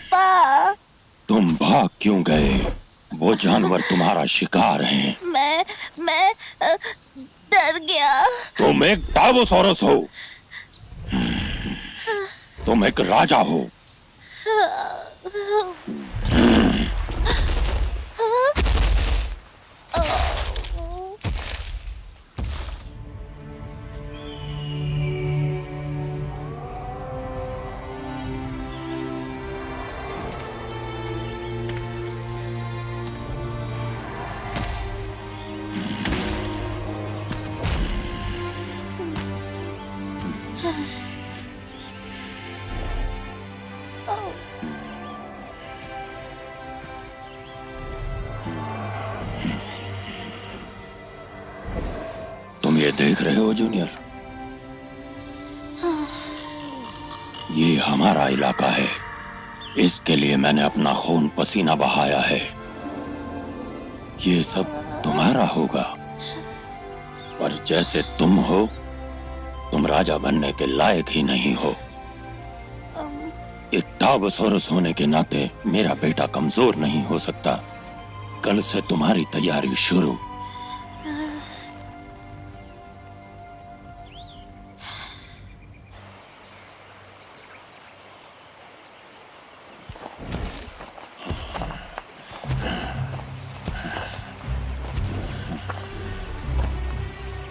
पापा। तुम भाग क्यों गए? वो जानवर तुम्हारा शिकार हैं। मैं डर गया। तुम एक टार्बोसॉरस हो। तुम एक राजा हो। तुम ये देख रहे हो जूनियर? ये हमारा इलाका है। इसके लिए मैंने अपना खून पसीना बहाया है। ये सब तुम्हारा होगा, पर जैसे तुम हो, तुम राजा बनने के लायक ही नहीं हो। एक टार्बोसॉरस होने के नाते मेरा बेटा कमजोर नहीं हो सकता। कल से तुम्हारी तैयारी शुरू।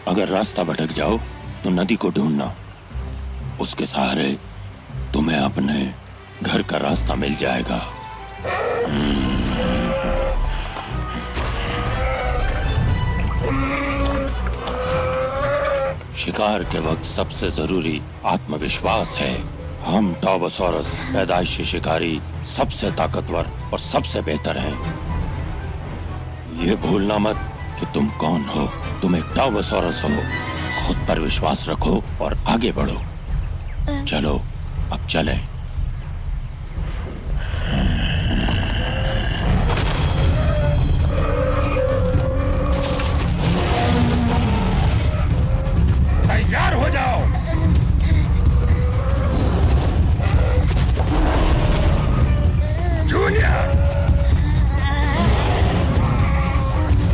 अगर रास्ता भटक जाओ तो नदी को ढूंढना। उसके सहारे तुम्हें अपने घर का रास्ता मिल जाएगा। शिकार के वक्त सबसे जरूरी आत्मविश्वास है। हम टार्बोसॉरस पैदाइशी शिकारी सबसे ताकतवर और सबसे बेहतर हैं। ये भूलना मत कि तुम कौन हो। तुम एक टार्बोसॉरस हो। खुद पर विश्वास रखो और आगे बढ़ो। चलो अब चलें। तैयार हो जाओ। जूनियर,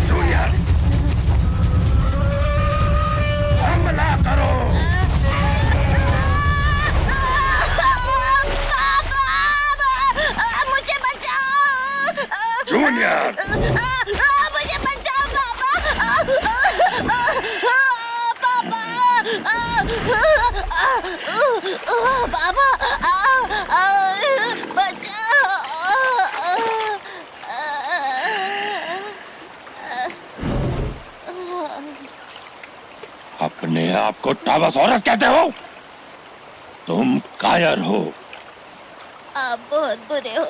जूनियर, हमला करो। मुझे बचाओ। जूनियर, मुझे बचाओ पापा। पापा बचाओ। अपने आप को टार्बोसॉरस कहते हो? तुम कायर हो। आप बहुत बुरे हो।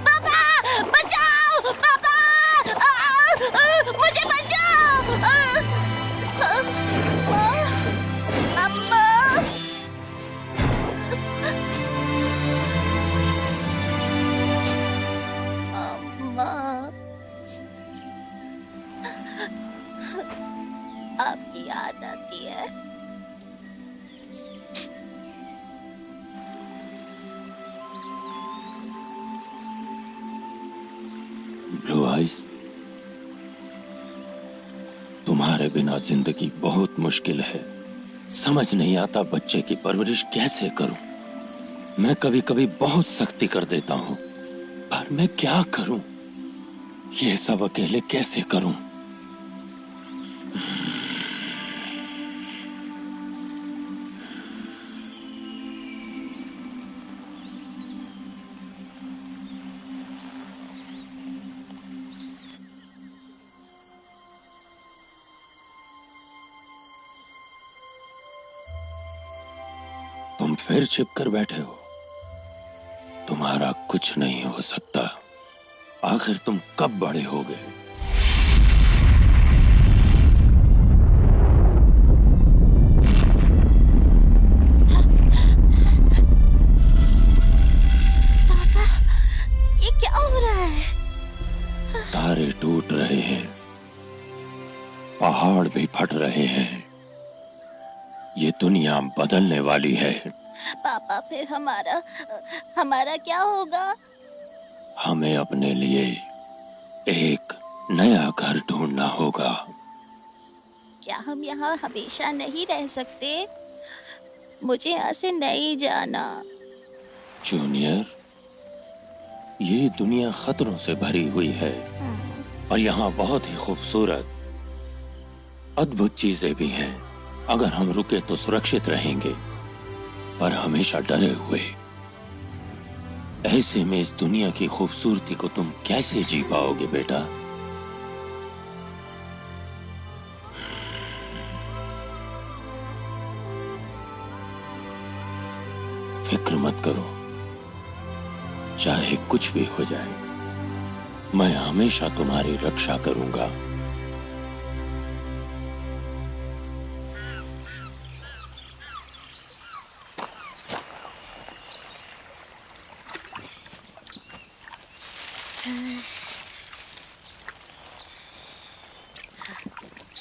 पापा बचाओ। पापा मुझे बचाओ। अम्मा। अम्मा, आपकी याद आती है। ब्लू आइज, तुम्हारे बिना जिंदगी बहुत मुश्किल है। समझ नहीं आता बच्चे की परवरिश कैसे करूं। मैं कभी कभी बहुत सख्ती कर देता हूं, पर मैं क्या करूं? ये सब अकेले कैसे करूं? तुम फिर छिप कर बैठे हो। तुम्हारा कुछ नहीं हो सकता। आखिर तुम कब बड़े होगे? ये क्या हो रहा है? तारे टूट रहे हैं, पहाड़ भी फट रहे हैं। ये दुनिया बदलने वाली है। पापा फिर हमारा क्या होगा? हमें अपने लिए एक नया घर ढूंढना होगा। क्या हम यहाँ हमेशा नहीं रह सकते? मुझे यहाँ से नहीं जाना। जूनियर, ये दुनिया खतरों से भरी हुई है और यहाँ बहुत ही खूबसूरत, अद्भुत चीजें भी हैं। अगर हम रुके तो सुरक्षित रहेंगे, पर हमेशा डरे हुए। ऐसे में इस दुनिया की खूबसूरती को तुम कैसे जी पाओगे बेटा? फिक्र मत करो, चाहे कुछ भी हो जाए, मैं हमेशा तुम्हारी रक्षा करूंगा।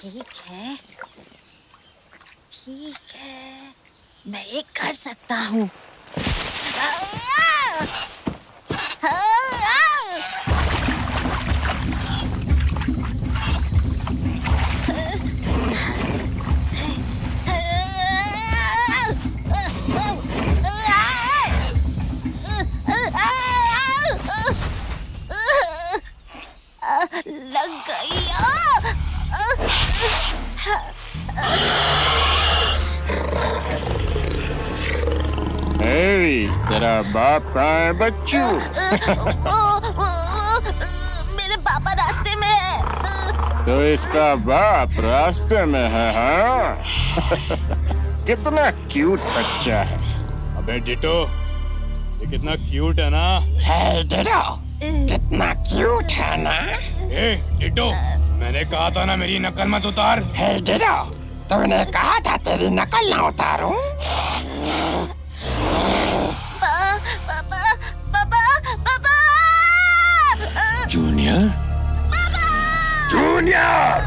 ठीक है, मैं ये कर सकता हूँ। लग गई। तेरा बाप कहाँ है बच्चू? मेरे पापा रास्ते में है। तो इसका बाप रास्ते में है, हाँ? कितना क्यूट बच्चा है। अबे डिटो, ये कितना क्यूट है ना? है डिटो, कितना क्यूट है ना? ए डिटो, मैंने कहा था ना मेरी नकल मत उतार। है डिटो, तूने कहा था तेरी नकल ना उतारूं। Junior, junior,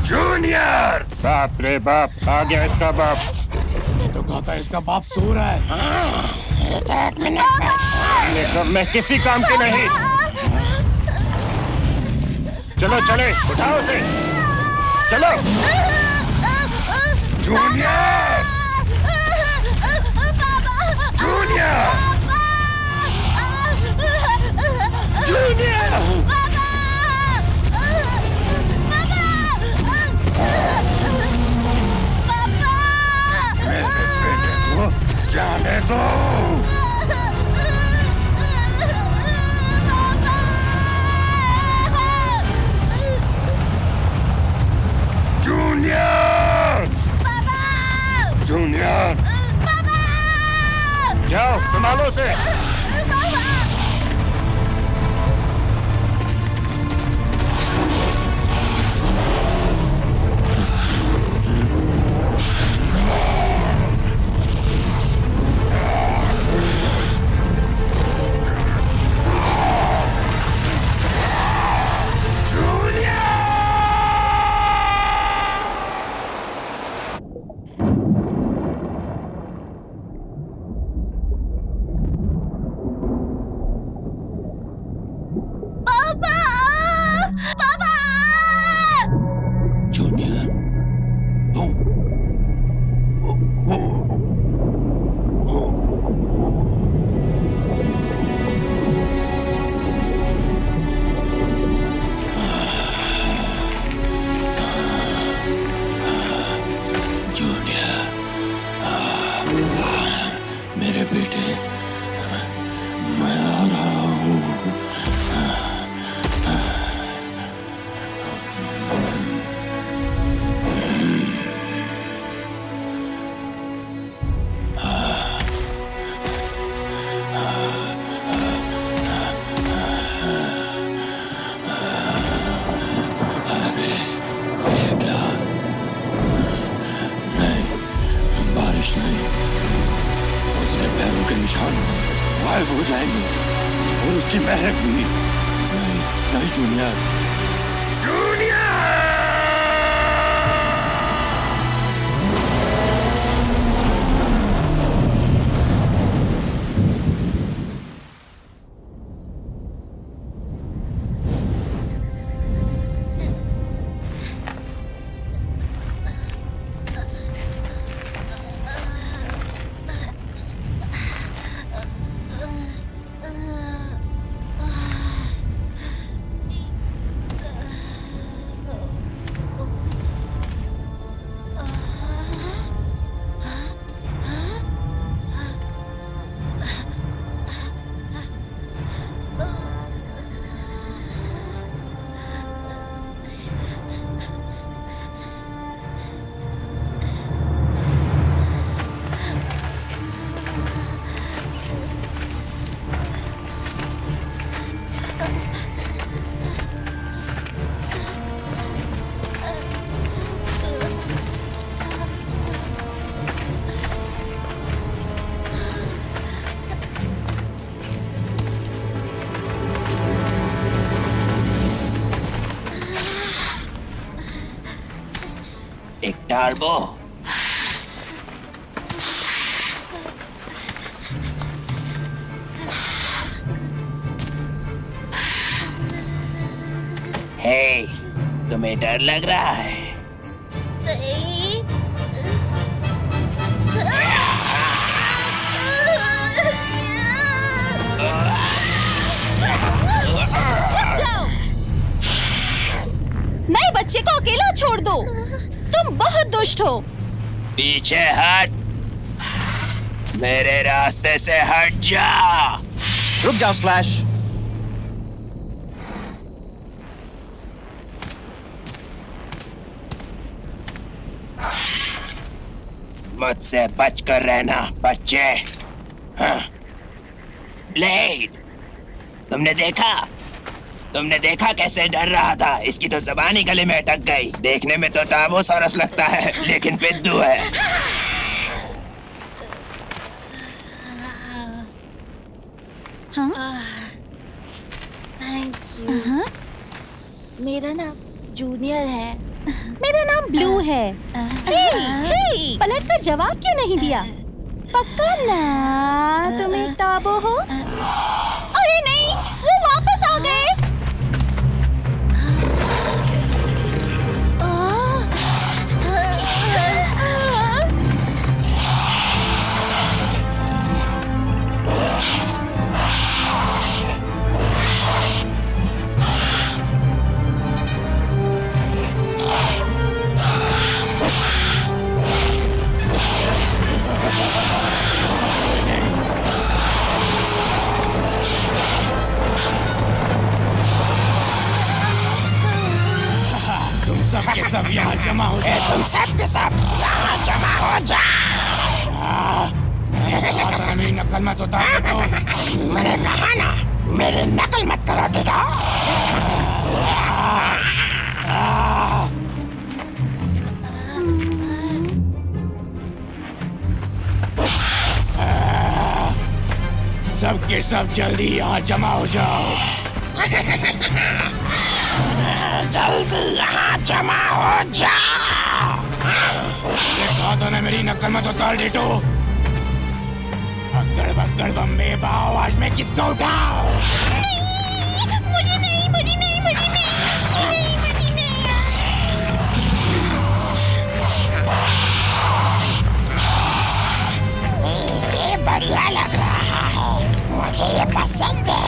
junior. बाप रे बाप, आ गया इसका बाप। तो कहता है इसका बाप सो रहा है। एक मिनट, मैं किसी काम की नहीं। चलो चले, उठाओ उसे, चलो। Junior, junior, junior. मेरे बेटे को जाने दो। Junior, junior. जाओ संभालो और उसकी महक भी। नहीं नहीं जूनियर, एक टार्बो। हे, तुम्हें डर लग रहा है? नहीं। रुक जाओ। नए बच्चे को अकेला छोड़ दो। तुम बहुत दुष्ट हो। पीछे हट, मेरे रास्ते से हट जा। रुक जाओ स्लैश। मुझसे बचकर रहना बच्चे। हाँ। ब्लेड, तुमने देखा कैसे डर रहा था? इसकी तो ज़बान ही गले में अटक गई। देखने में तो टाबोसॉरस लगता है, लेकिन पिद्दू है। Thank you. मेरा नाम जूनियर है। मेरा नाम ब्लू है। हे, पलट कर जवाब क्यों नहीं दिया? पक्का ना तुम एक टाबो हो? अरे नहीं, वो वापस आ गए। सब के सब यहाँ जमा हो जाओ। तुम सब के सब यहाँ जमा हो जाओ। मेरी नकल मत उतार दो। मैंने कहा ना, मेरी नकल मत करो बेटा। सब के सब जल्दी यहाँ जमा हो जाओ। जल्दी यहाँ जमा हो जाओ। ये कहा था ना, मेरी नकल मत उतार डेटो। अक्कड़ बक्कड़ बम्बे बाओ, आज मैं किसको उठाओ? मुझे नहीं। ये बढ़िया लग रहा है, मुझे ये पसंद है।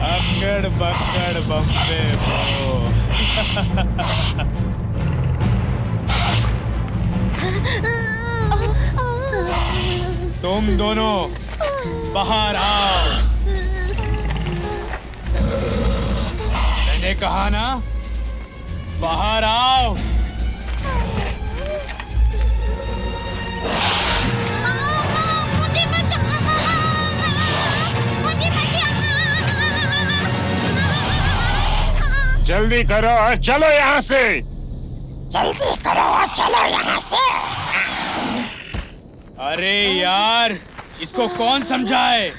अक्कड़ बक्कड़ बम्बे बाओ। तुम दोनों बाहर आओ। मैंने कहा ना, बाहर आओ। जल्दी करो और चलो यहाँ से। जल्दी करो और चलो यहाँ से। अरे यार, इसको कौन समझाए?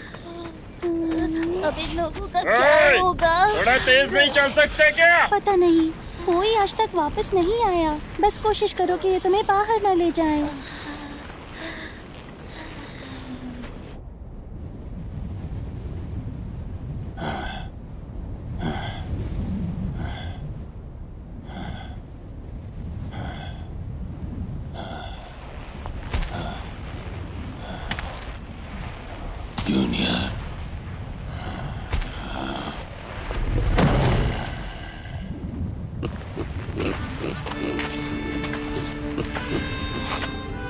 अब इन लोगों का ए! क्या होगा? थोड़ा तेज नहीं चल सकते क्या? पता नहीं, कोई आज तक वापस नहीं आया। बस कोशिश करो कि ये तुम्हें बाहर न ले जाएं। जूनियर,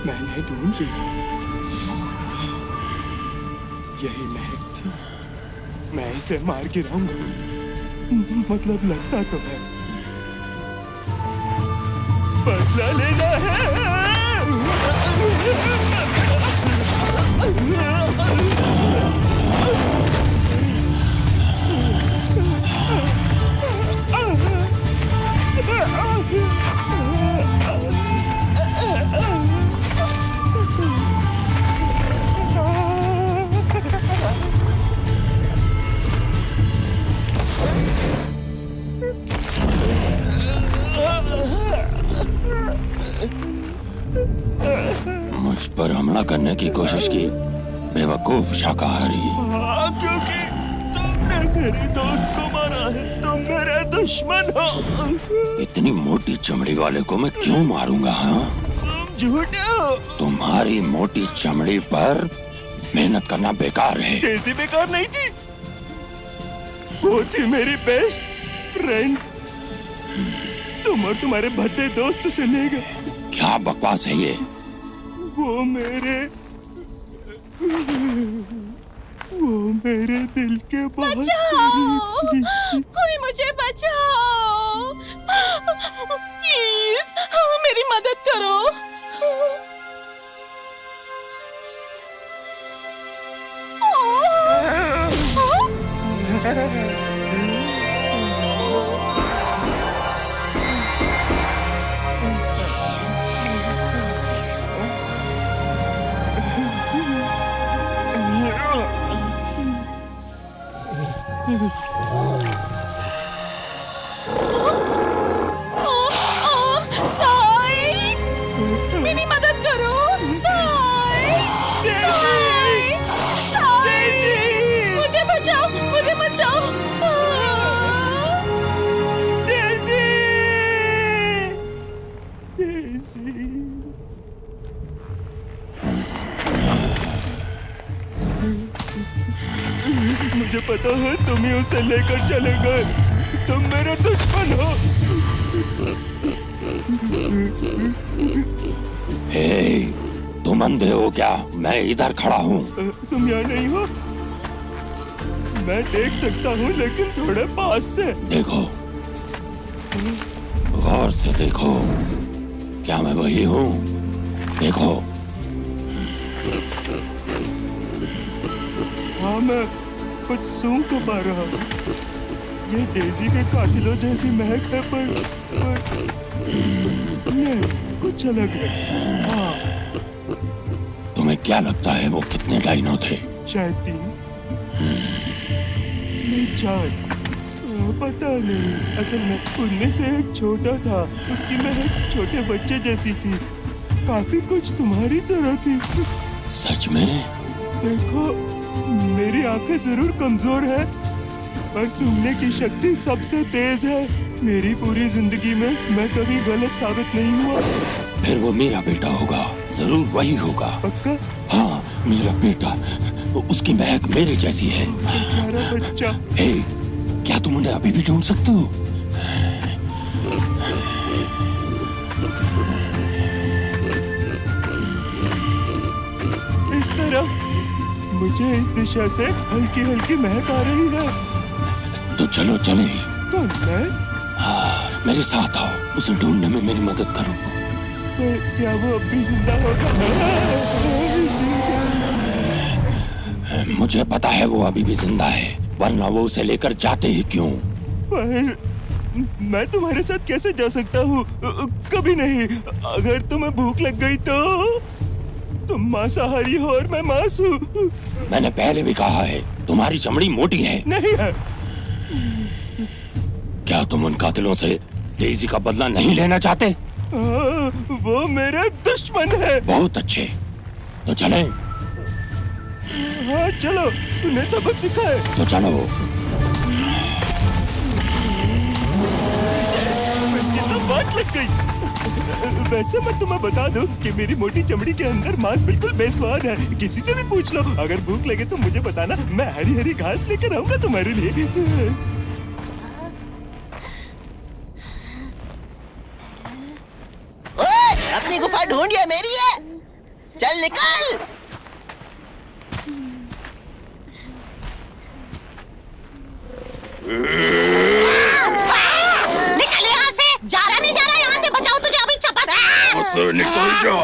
मैंने ढूंढी, यही महक थी। मैं इसे मार गिराऊंगा, मतलब लगता तो है। बदला लेना है। मुझ पर हमला करने की कोशिश की, बेवकूफ शाकाहारी। क्योंकि तुमने मेरे दोस्त को मारा है, तुम मेरे दुश्मन हो। इतनी मोटी चमड़ी वाले को मैं क्यों मारूंगा? हाँ, तुम झूठे हो। तुम्हारी मोटी चमड़ी पर मेहनत करना बेकार है। डेज़ी बेकार नहीं थी, वो थी मेरी बेस्ट फ्रेंड। तुम और तुम्हारे भद्दे दोस्त से ले गए। क्या बकवास है ये? वो मेरे दिल के बहुत बचाओ! करीब थी। कोई मुझे बचाओ! प्लीज, मेरी मदद करो। साई, मेरी मदद करो। साई, साई, साई, मुझे बचाओ, मुझे बचाओ। मुझे पता है तुम ही उसे लेकर चले गए। तुम मेरे दुश्मन हो। हे, तुम अंधे हो क्या? मैं इधर खड़ा हूँ। तुम यहाँ नहीं हो? मैं देख सकता हूँ, लेकिन थोड़े पास से। देखो, गौर से देखो, क्या मैं वही हूँ? देखो। हाँ, मैं कुछ सूंघ तो पा रहा हूँ। ये डेज़ी के कातिलों जैसी महक है, पर नहीं, कुछ अलग है। हाँ, तुम्हें क्या लगता है वो कितने डाइनो थे? शायद 3 नहीं 4, पता नहीं। असल में उनमें से एक छोटा था, उसकी महक छोटे बच्चे जैसी थी, काफी कुछ तुम्हारी तरह थी। सच में? देखो, मेरी आंखें जरूर कमजोर है, पर सुनने की शक्ति सबसे तेज है। मेरी पूरी जिंदगी में मैं कभी गलत साबित नहीं हुआ। फिर वो मेरा बेटा होगा, जरूर वही होगा। पक्का? हाँ, मेरा बेटा। उसकी महक मेरे जैसी है। बेचारा बच्चा। हे, क्या तुम उन्हें अभी भी ढूंढ सकते हो? इस तरफ मुझे इस दिशा से हल्की हल्की महक आ रही है। तो चलो चले। कौन मैं? हाँ, मेरे साथ आओ, उसे ढूंढने में मेरी मदद करो। पर क्या वो अब भी जिंदा होगा? मुझे पता है वो अभी भी जिंदा है, वरना वो उसे लेकर जाते ही क्यों? पर मैं तुम्हारे साथ कैसे जा सकता हूँ? कभी नहीं। अगर तुम्हें भूख लग गई तो? तुम मांसाहारी हो और मैं मांस हूँ। मैंने पहले भी कहा है, तुम्हारी चमड़ी मोटी है। नहीं है। क्या तुम उन कातिलों से डेज़ी का बदला नहीं लेना चाहते? वो मेरे दुश्मन है। बहुत अच्छे, तो चलें। हाँ चलो, तूने सबक सीखा है तो चलो। मुझे तो बात लग गई। वैसे मैं तुम्हें बता दूं कि मेरी मोटी चमड़ी के अंदर मांस बिल्कुल बेस्वाद है। किसी से भी पूछ लो। अगर भूख लगे तो मुझे बताना, मैं हरी हरी घास लेकर आऊंगा तुम्हारे लिए। ओए, अपनी गुफा ढूंढिए, मेरी है। चल निकल। निकल यहाँ से। जा रहा नहीं जा रहा, यहाँ से बचाओ तुझे अभी चपत। निकल जा।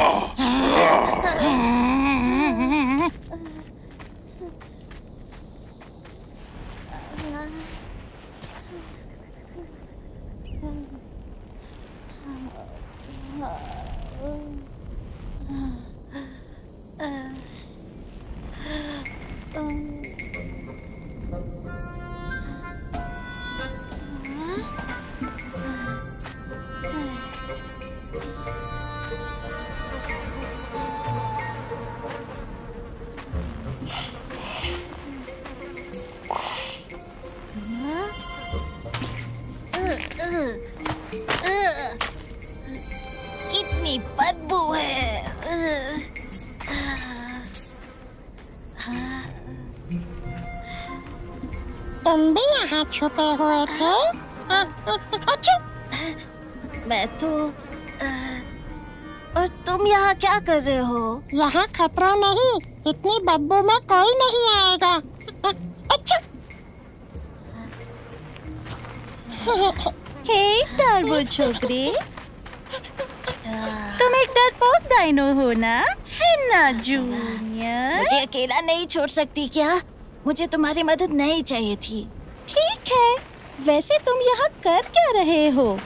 कितनी बदबू है। तुम भी यहाँ छुपे हुए थे? अच्छा, मैं तो और तुम यहाँ क्या कर रहे हो? यहाँ खतरा नहीं, इतनी बदबू में कोई नहीं आएगा। अच्छा। हे टर्बो छोकरी, तुम एक डरपोक डायनो हो ना? है ना जूनियर? मुझे अकेला नहीं छोड़ सकती क्या? मुझे तुम्हारी मदद नहीं चाहिए थी। ठीक है, वैसे तुम यहाँ कर क्या रहे हो?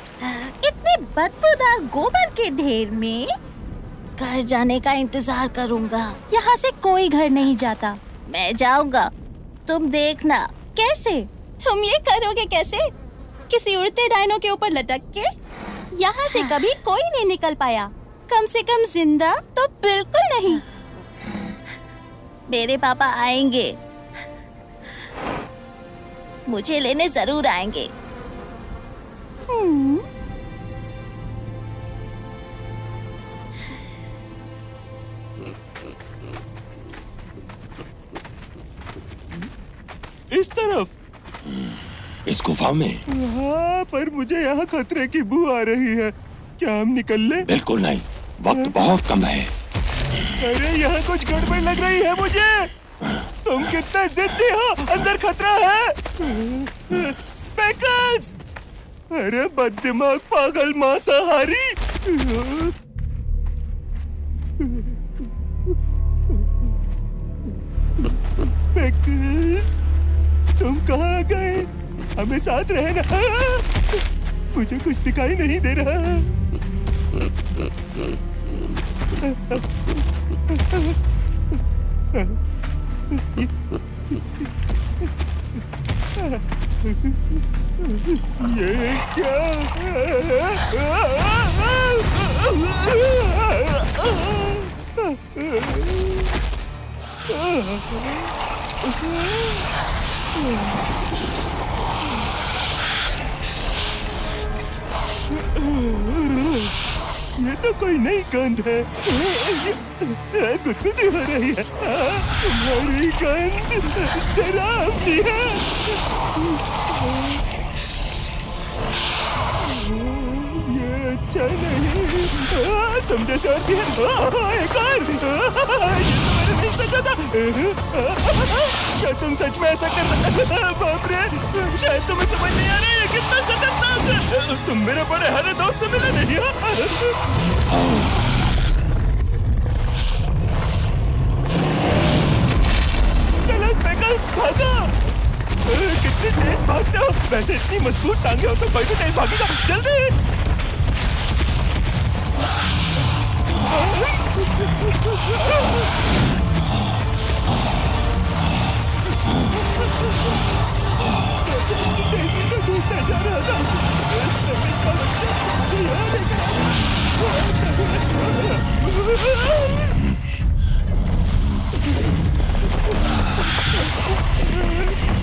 इतने बदबूदार गोबर के ढेर में? घर जाने का इंतजार करूँगा। यहाँ से कोई घर नहीं जाता। मैं जाऊँगा, तुम देखना। कैसे? तुम ये करोगे कैसे? किसी उड़ते डायनो के ऊपर लटक के? यहाँ से कभी कोई नहीं निकल पाया। कम से कम जिंदा तो बिल्कुल नहीं। मेरे पापा आएंगे, मुझे लेने जरूर आएंगे। इस तरफ। इस गुफा में? हाँ, पर मुझे यहाँ खतरे की बू आ रही है। क्या हम निकल लें? बिल्कुल नहीं, वक्त बहुत कम है। अरे यहाँ कुछ गड़बड़ लग रही है मुझे। तुम कितने जिद्दी हो, अंदर खतरा है। स्पेकल्स! अरे बददिमाग पागल मांसाहारी। स्पेकल्स, तुम कहाँ गए? हमें साथ रहना। मुझे कुछ दिखाई नहीं दे रहा। ये क्या? ये तो कोई नई गंध है। गुदगुदी हो रही है। तुम्हारी गंध डरावनी है। ये अच्छा नहीं। तुम जैसे और भी है। एक और। ये तो मैंने नहीं सोचा था। क्या तुम सच में ऐसा कर रहे? बाप रे, शायद तुम्हें समझ नहीं आ रहा है कितना खतरनाक है। तुम मेरे बड़े हरे दोस्त से मिले नहीं हो? चलो स्पेकल्स, भागो। कितनी तेज भागते हो? वैसे इतनी मजबूत टांगे हो तो कोई भी तेज भागेगा। जल्दी। ढूंढने जा रहा था। इसका बच्चा यहाँ लेकर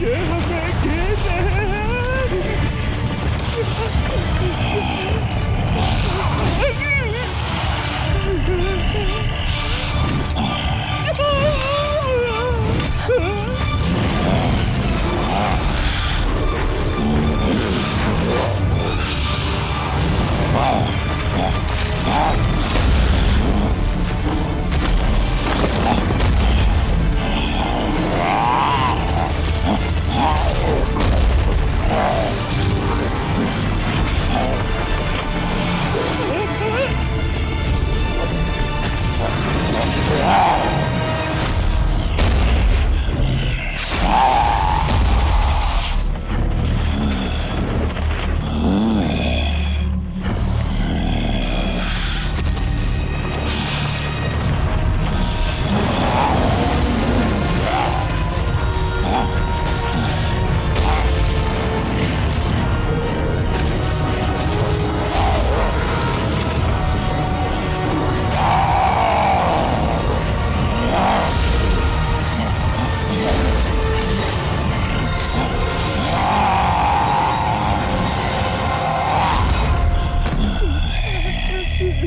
ये हमें घेर रहे हैं।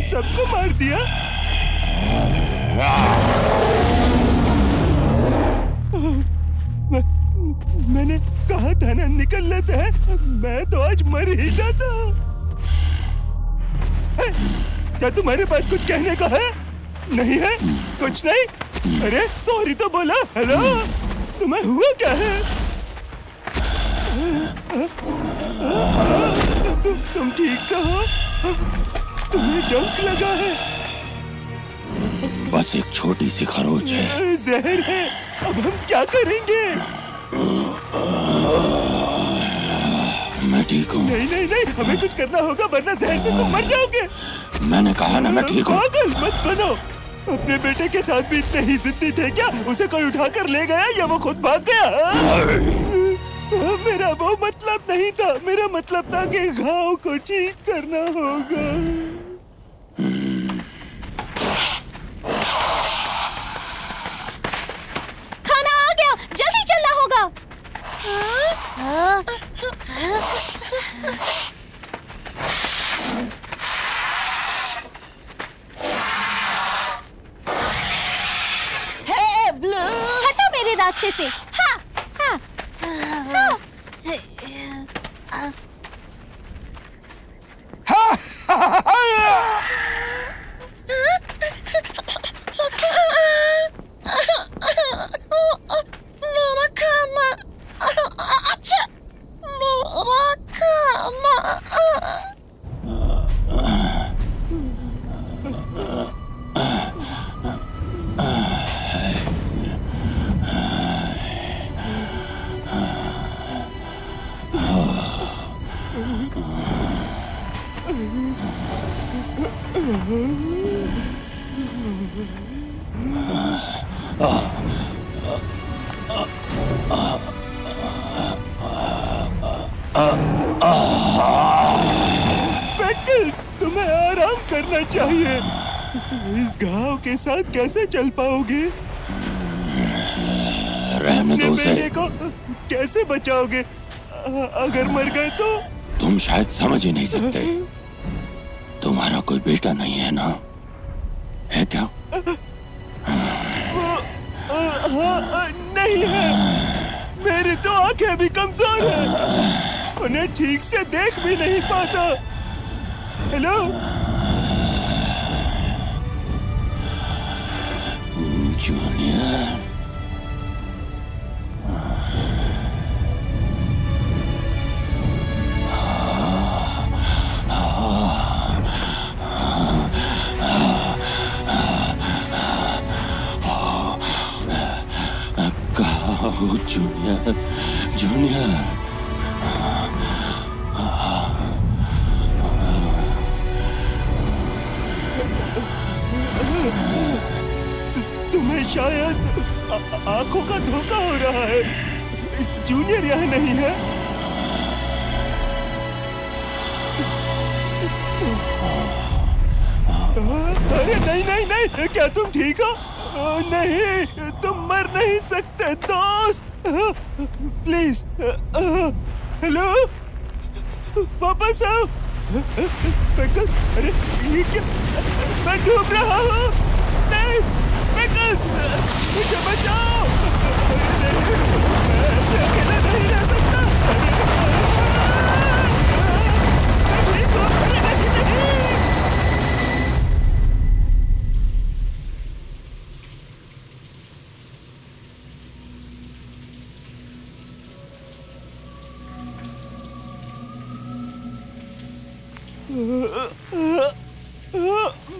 सबको मार दिया। मैंने कहा था ना निकल लेते हैं, मैं तो आज मर ही जाता। क्या तुम्हारे पास कुछ कहने का है? नहीं है? कुछ नहीं? अरे सॉरी तो बोला। हेलो, तुम्हें हुआ क्या है? तुम ठीक तो हो? तुम्हें डंक लगा है? बस एक छोटी सी खरोच है। जहर है। अब हम क्या करेंगे? मैं ठीक हूँ। नहीं नहीं नहीं, हमें कुछ करना होगा वरना जहर से तुम मर जाओगे। मैंने कहा ना मैं ठीक हूँ। पागल मत बनो। अपने बेटे के साथ भी इतने ही जिद्दी थे क्या? उसे कोई उठाकर ले गया या वो खुद भाग गया? मेरा वो मतलब नहीं था। मेरा मतलब था कि घाव को ठीक करना होगा। खाना आ गया, जल्दी चलना होगा। हे ब्लू, हटो मेरे रास्ते से। हाँ, हाँ, हाँ। मेरा खाना। अच्छा, मेरा खाना। स्पेकल्स, तुम्हें आराम करना चाहिए। इस घाव के साथ कैसे चल पाओगे? रहने दो उसे। बेटे को कैसे बचाओगे? अगर मर गए तो? तुम शायद समझ ही नहीं सकते। तुम्हारा कोई बेटा नहीं है ना? है क्या? नहीं है। मेरी तो आंखें भी कमजोर हैं। उन्हें ठीक से देख भी नहीं पाता। Hello, junior. Junior, junior. तुम्हें शायद आंखों का धोखा हो रहा है। जूनियर यहाँ नहीं है। अरे नहीं नहीं नहीं, क्या तुम ठीक हो? नहीं, तुम मर नहीं सकते दोस्त। प्लीज, हेलो, वापस आओ। अरे ये क्या? मैं डूब रहा हूँ। नहीं, मुझे बचाओ। मैं ऐसे अकेला नहीं रह सकता। मैं ठीक हूँ। नहीं।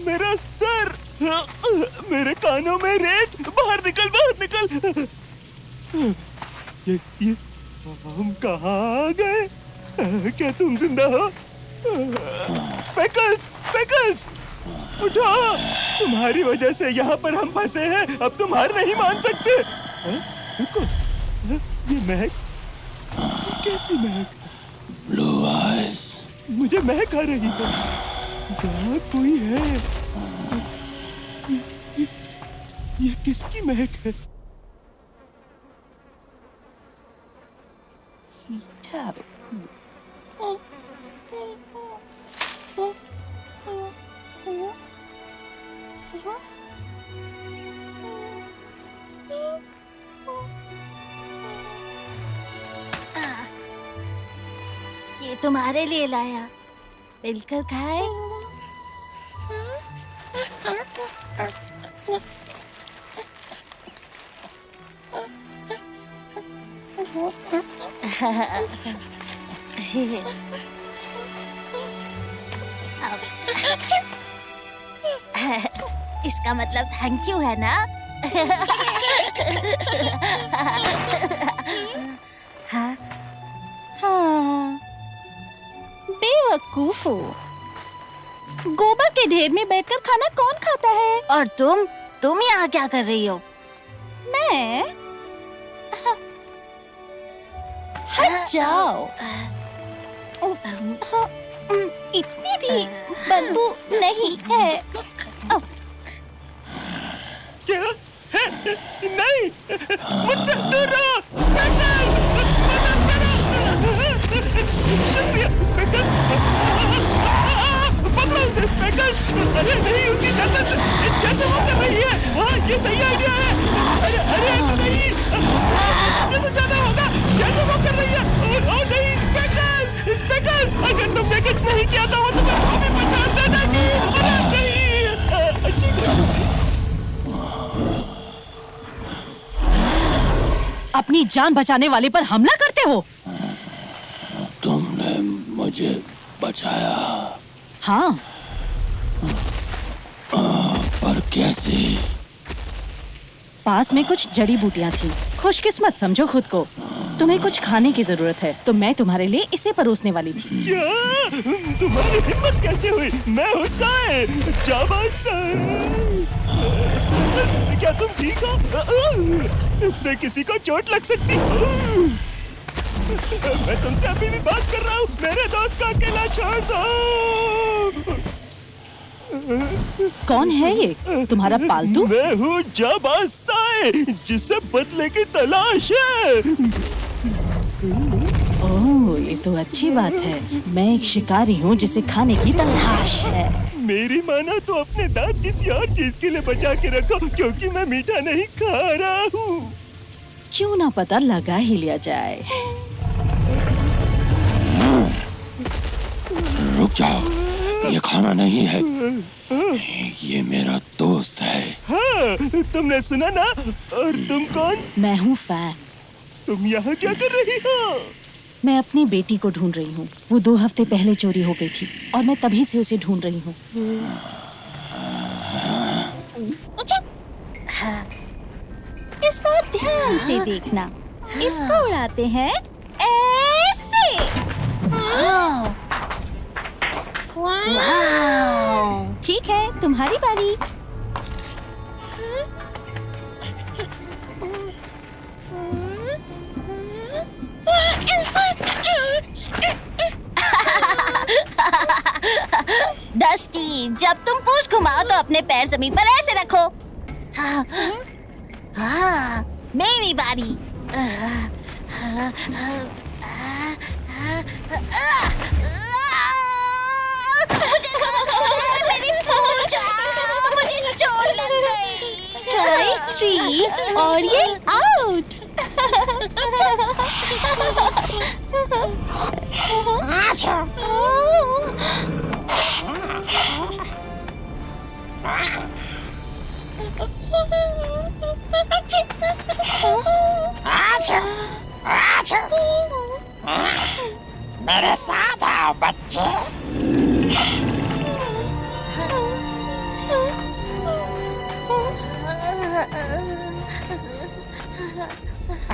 मेरा सर, मेरे कानों में रेत। बाहर निकल, बाहर निकल। ये हम कहाँ आ गए? क्या तुम जिंदा हो? स्पेकल्स, स्पेकल्स, उठो। तुम्हारी वजह से यहाँ पर हम फंसे हैं। अब तुम हार नहीं मान सकते। रुको, ये महक, कैसी महक? Blue eyes. मुझे महक आ रही है। यहाँ कोई है। ये किसकी महक है? ये तुम्हारे लिए लाया, मिलकर खाए। इसका मतलब थैंक यू है ना? हाँ, बेवकूफ हो। गोबर के ढेर में बैठकर खाना कौन खाता है? और तुम यहाँ क्या कर रही हो? मैं? हट जाओ। इतनी भी बदबू नहीं है। क्या? नहीं, मुझसे दूर रहो। शुक्रिया स्पेकल। पकड़ो उसे स्पेकल। अरे नहीं, उसकी गर्दन से जैसे वो कर रही है। हाँ, ये सही आइडिया है। अरे अरे ऐसा नहीं, जैसे जाना होगा जैसे वो कर रही है। ओ नहीं स्पेकल, स्पेकल, अगर तुमने कुछ नहीं किया तो वो तुम्हें भी पहचान देगी। अरे नहीं, अच्छी अपनी जान बचाने वाले पर हमला करते हो? तुमने मुझे बचाया। हाँ, पर कैसे? पास में कुछ जड़ी बूटियां थी। खुशकिस्मत समझो खुद को। तुम्हें कुछ खाने की जरूरत है तो मैं तुम्हारे लिए इसे परोसने वाली थी। क्या? तुम्हारी हिम्मत कैसे हुई? मैं हूँ साए, जाबाज साए। क्या तुम ठीक हो? इससे किसी को चोट लग सकती। मैं तुमसे अभी भी बात कर रहा हूँ। मेरे दोस्त को अकेला छोड़ दो। कौन है ये? तुम्हारा पालतू? मैं हूँ जाबाज साए, जिसे बदले की तलाश है। ओह, ये तो अच्छी बात है। मैं एक शिकारी हूँ जिसे खाने की तलाश है। मेरी मानो तो अपने दांत किसी और चीज के लिए बचा के रखो, क्योंकि मैं मीठा नहीं खा रहा हूँ। क्यों ना पता लगा ही लिया जाए। रुक जाओ, ये खाना नहीं है, ये मेरा दोस्त है। हाँ, तुमने सुना ना? और तुम कौन? मैं हूँ फैन। तुम यहाँ क्या कर रही हो? मैं अपनी बेटी को ढूंढ रही हूँ। वो 2 हफ्ते पहले चोरी हो गई थी और मैं तभी से उसे ढूंढ रही हूँ। हाँ, इस बार ध्यान से देखना। इसको उड़ाते हैं ऐसे। वाह! ठीक है, तुम्हारी बारी। डस्टी, जब तुम पूंछ घुमाओ तो अपने पैर जमीन पर ऐसे रखो। हाँ, हाँ, मेरी बारी। मेरी पूंछ, मुझे चोट लग गई। स्ट्राइक 3 और ये आउट। मेरे साथ आओ बच्चे।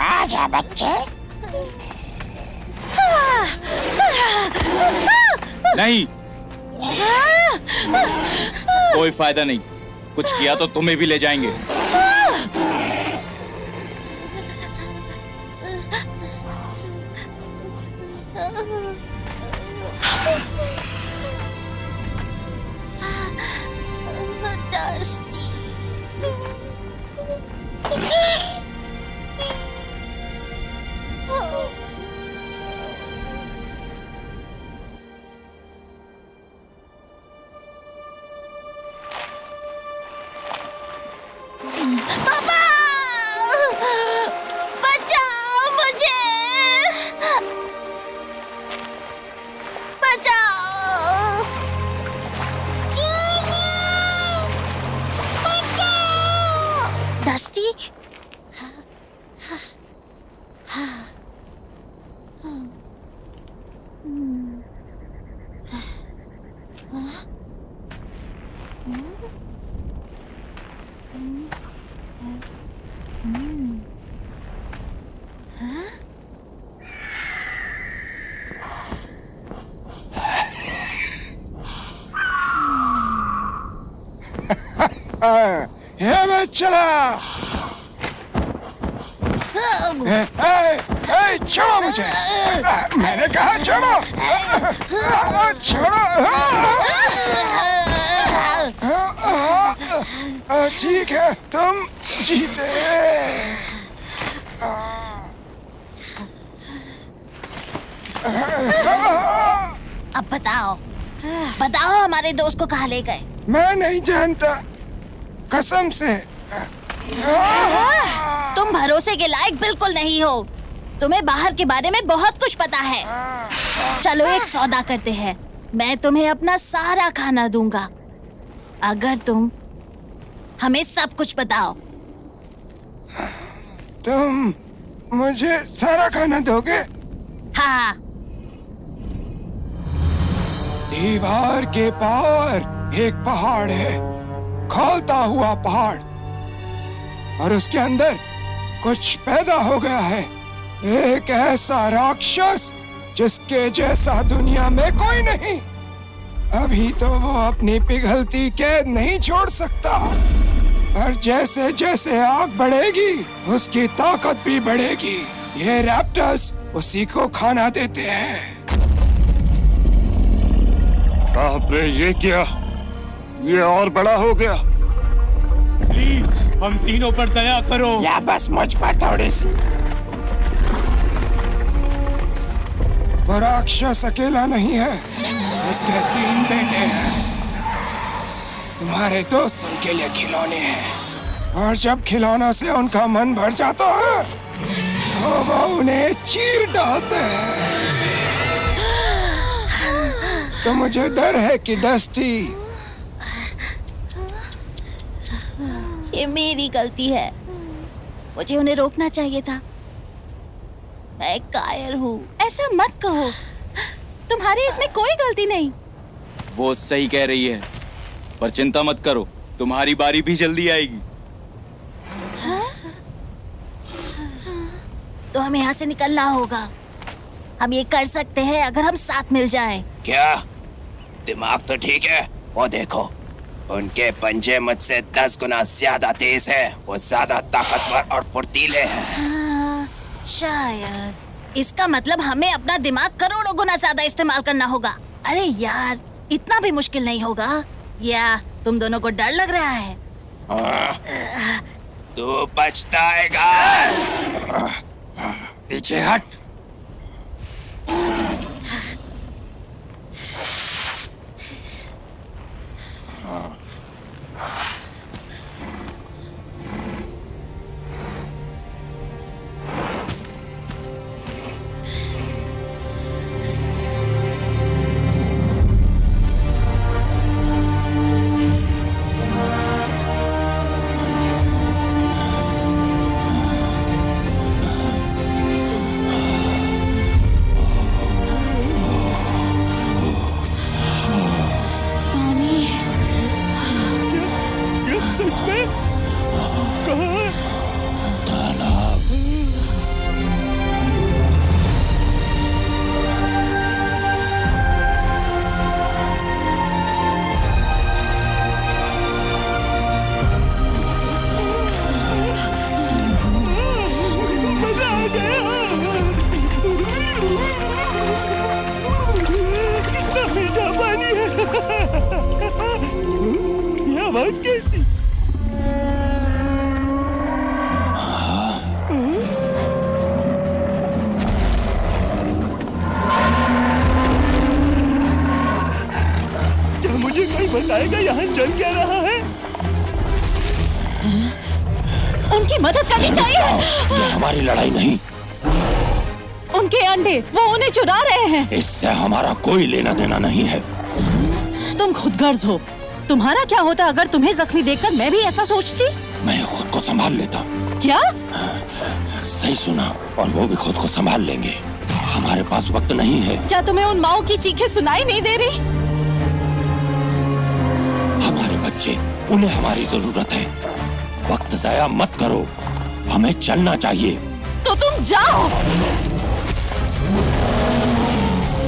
आजा बच्चे। नहीं, कोई फायदा नहीं। कुछ किया तो तुम्हें भी ले जाएंगे। पापा, बचाओ मुझे, बचाओ। डस्टी, ये मैं चला। छोड़ो मुझे, मैंने कहा छोड़ो। छोड़ो। ठीक है, तुम जीते। अब बताओ, बताओ हमारे दोस्त को कहाँ ले गए? मैं नहीं जानता, कसम से। तुम भरोसे के लायक बिल्कुल नहीं हो। तुम्हें बाहर के बारे में बहुत कुछ पता है। चलो एक सौदा करते हैं। मैं तुम्हें अपना सारा खाना दूंगा अगर तुम हमें सब कुछ बताओ। तुम मुझे सारा खाना दोगे? हाँ। दीवार के पार एक पहाड़ है, खौलता हुआ पहाड़, और उसके अंदर कुछ पैदा हो गया है। एक ऐसा राक्षस जिसके जैसा दुनिया में कोई नहीं। अभी तो वो अपनी पिघलती कैद नहीं छोड़ सकता, और जैसे जैसे आग बढ़ेगी उसकी ताकत भी बढ़ेगी। ये रैप्टर्स उसी को खाना देते हैं। बाप रे, ये क्या? ये और बड़ा हो गया। प्लीज हम तीनों पर दया करो। या बस मुझ पर थोड़ी सी। वो राक्षस अकेला नहीं है, उसके 3 बेटे हैं। तुम्हारे दोस्त उनके लिए खिलौने हैं, और जब खिलौनों से उनका मन भर जाता है तो वो उन्हें चीर डालते हैं। तो मुझे डर है कि डस्टी, ये मेरी गलती है। मुझे उन्हें रोकना चाहिए था। मैं कायर हूँ। ऐसा मत कहो, तुम्हारी इसमें कोई गलती नहीं। वो सही कह रही है, पर चिंता मत करो, तुम्हारी बारी भी जल्दी आएगी। तो हमें यहाँ से निकलना होगा। हम ये कर सकते हैं अगर हम साथ मिल जाएं। क्या दिमाग तो ठीक है? वो देखो, उनके पंजे मुझसे 10 गुना ज्यादा तेज है। वो ज्यादा ताकतवर और फुर्तीले हैं। हाँ, शायद इसका मतलब हमें अपना दिमाग करोड़ों गुना ज्यादा इस्तेमाल करना होगा। अरे यार, इतना भी मुश्किल नहीं होगा। या तुम दोनों को डर लग रहा है? तू पछताएगा। पीछे हट। क्या सच में? कहाँ? तालाब। मजा आ गया। कितना मीठा पानी है। ये आवाज कैसी? क्या मुझे कोई बताएगा यहाँ चल क्या रहा है? उनकी मदद करनी चाहिए। ये हमारी लड़ाई नहीं। उनके अंडे वो उन्हें चुरा रहे हैं। इससे हमारा कोई लेना देना नहीं है। तुम खुदगर्ज हो। तुम्हारा क्या होता अगर तुम्हें जख्मी देखकर मैं भी ऐसा सोचती? मैं खुद को संभाल लेता। क्या? सही सुना, और वो भी खुद को संभाल लेंगे। हमारे पास वक्त नहीं है। क्या तुम्हें उन माओ की चीखें सुनाई नहीं दे रही? हमारे बच्चे, उन्हें हमारी जरूरत है। वक्त जाया मत करो, हमें चलना चाहिए। तो तुम जाओ।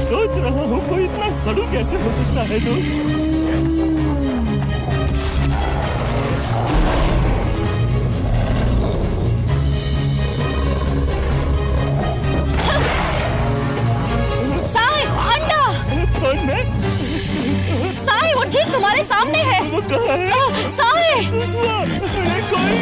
सोच रहा हूँ कोई इतना सड़ू कैसे हो सकता है दोस्त। साई, अंडा। कौन मैं? साई, वो ठीक तुम्हारे सामने है। वो कहाँ है? साई। सुसुआ, अरे कोई।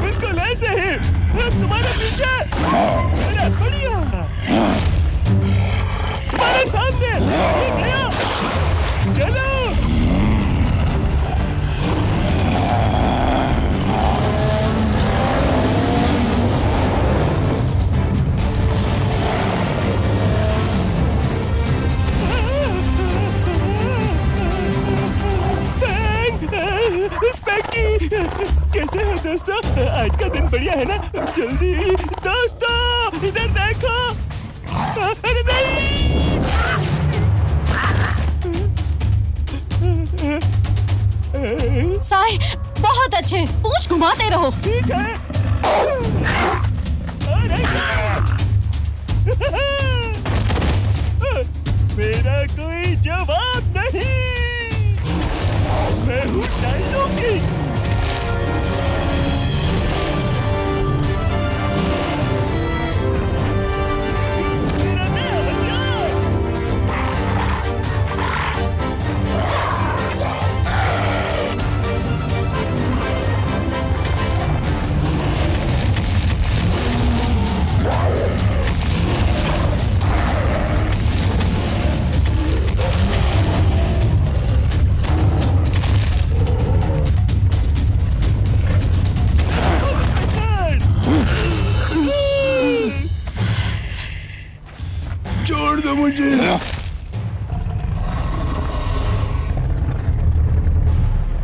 बिल्कुल ऐसे ही तुम्हारे पीछे। अरे बढ़िया, तुम्हारे सामने ये गया। चलो। स्पैकी, कैसे है दोस्तों? आज का दिन बढ़िया है ना? जल्दी दोस्तों इधर देखो। अरे नहीं। साई, बहुत अच्छे। पूंछ घुमाते रहो। ठीक है। अरे मेरा कोई जवाब नहीं। मैं हूँ डायनो किंग। मेरा नया हथियार। मुझे,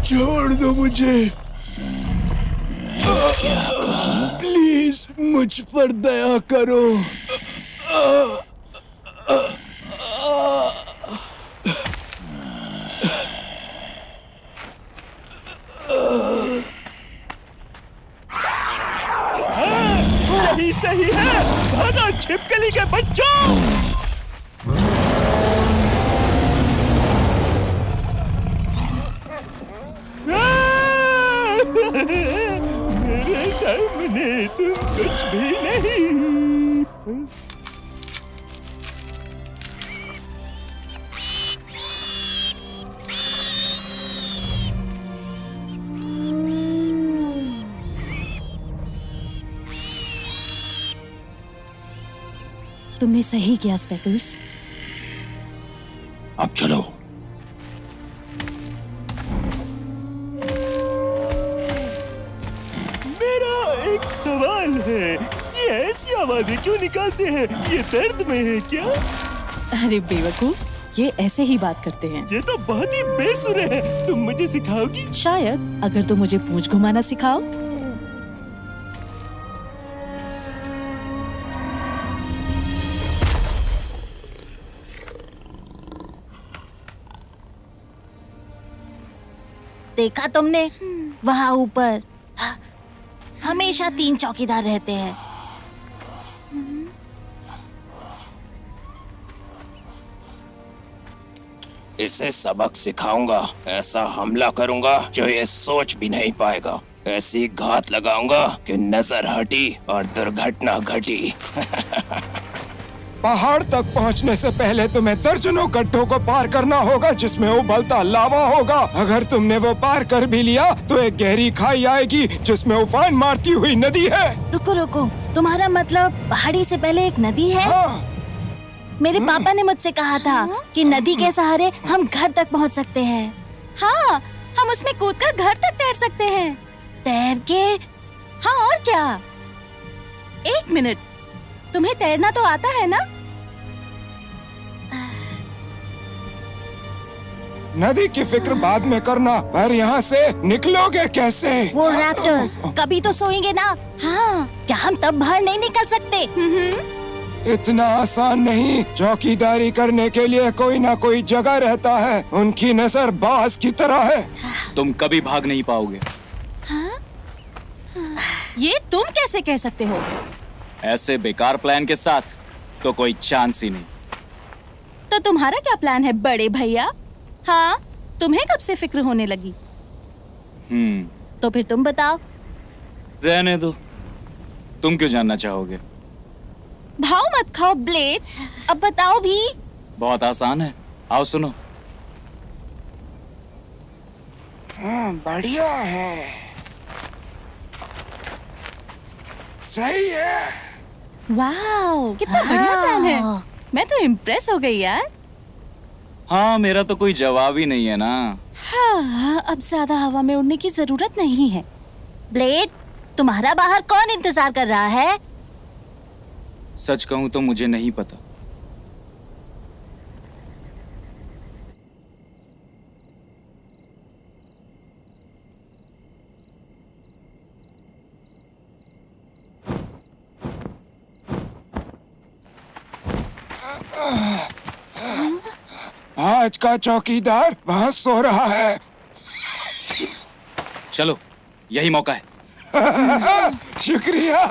छोड़ दो मुझे। प्लीज मुझ पर दया करो। सही सही है, भागा छिपकली के बच्चों। मेरे सामने तुम कुछ भी नहीं। तुमने सही किया स्पेकल्स। अब चलो। मेरा एक सवाल है, ये ऐसी आवाजें क्यों निकालते हैं? ये दर्द में है क्या? अरे बेवकूफ, ये ऐसे ही बात करते हैं। ये तो बहुत ही बेसुरे है। तुम मुझे सिखाओगी? शायद, अगर तुम मुझे पूंछ घुमाना सिखाओ। देखा तुमने, वहाँ ऊपर हमेशा 3 चौकीदार रहते हैं। इसे सबक सिखाऊंगा। ऐसा हमला करूंगा जो ये सोच भी नहीं पाएगा। ऐसी घात लगाऊंगा कि नजर हटी और दुर्घटना घटी। पहाड़ तक पहुंचने से पहले तुम्हें दर्जनों गड्ढों को पार करना होगा जिसमें उबलता लावा होगा। अगर तुमने वो पार कर भी लिया तो एक गहरी खाई आएगी जिसमें उफान मारती हुई नदी है। रुको रुको, तुम्हारा मतलब पहाड़ी से पहले एक नदी है? हाँ। मेरे पापा ने मुझसे कहा था कि नदी के सहारे हम घर तक पहुंच सकते हैं। हाँ, हम उसमें कूदकर घर तक तैर सकते हैं। तैर के? हाँ, और क्या? 1 मिनट, तुम्हें तैरना तो आता है ना? नदी की फिक्र बाद में करना, पर यहाँ से निकलोगे कैसे? वो रैप्टर्स कभी तो सोएंगे ना। हाँ, क्या हम तब बाहर नहीं निकल सकते? इतना आसान नहीं। चौकीदारी करने के लिए कोई ना कोई जगह रहता है। उनकी नजर बाज की तरह है। तुम कभी भाग नहीं पाओगे। ये तुम कैसे कह सकते हो? ऐसे बेकार प्लान के साथ तो कोई चांस ही नहीं। तो तुम्हारा क्या प्लान है बड़े भैया? हाँ, तुम्हें कब से फिक्र होने लगी? तो फिर तुम बताओ। रहने दो, तुम क्यों जानना चाहोगे? भाव मत खाओ ब्लेड, अब बताओ भी। बहुत आसान है, आओ सुनो। बढ़िया है, सही है। वाह, कितना बढ़िया प्लान है। मैं तो इम्प्रेस हो गई यार। हाँ, मेरा तो कोई जवाब ही नहीं है ना। हाँ, अब ज्यादा हवा में उड़ने की जरूरत नहीं है। ब्लेड, तुम्हारा बाहर कौन इंतजार कर रहा है? सच कहूं तो मुझे नहीं पता। आज का चौकीदार वहाँ सो रहा है। चलो, यही मौका है। शुक्रिया।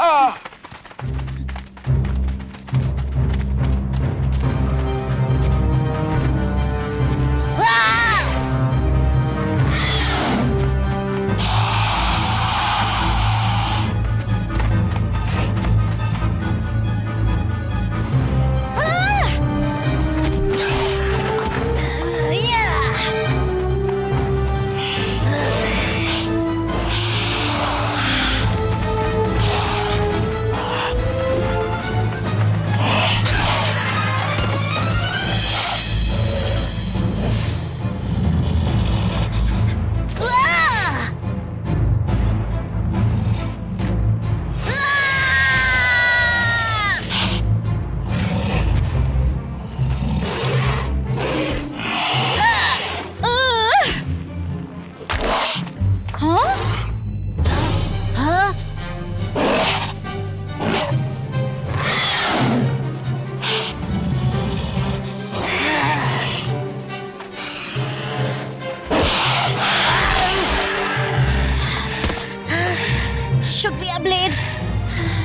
शुक्रिया ब्लेड।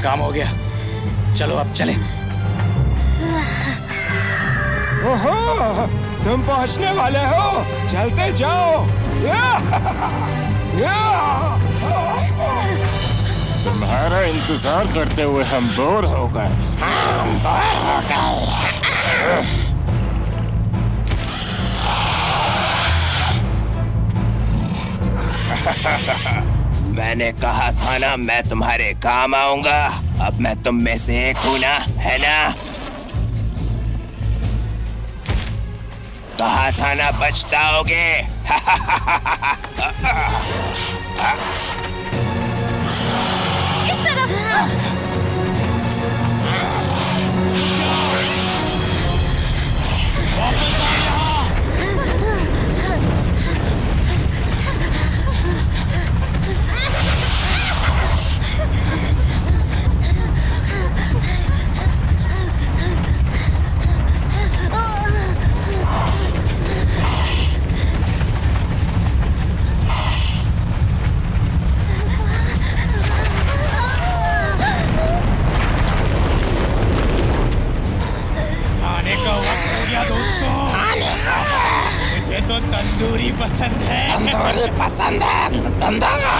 काम हो गया, चलो अब चलें। ओहो, तुम पहुंचने वाले हो, चलते जाओ। तुम्हारा इंतजार करते हुए हम बोर हो गए। मैंने कहा था ना मैं तुम्हारे काम आऊंगा। अब मैं तुम में से एक हूं ना, है ना? कहा था ना पछताओगे। इस तरफ। खाने का वक्त हो गया दोस्तों। मुझे तो तंदूरी पसंद है। तंदूरी पसंद है, तंदूरी।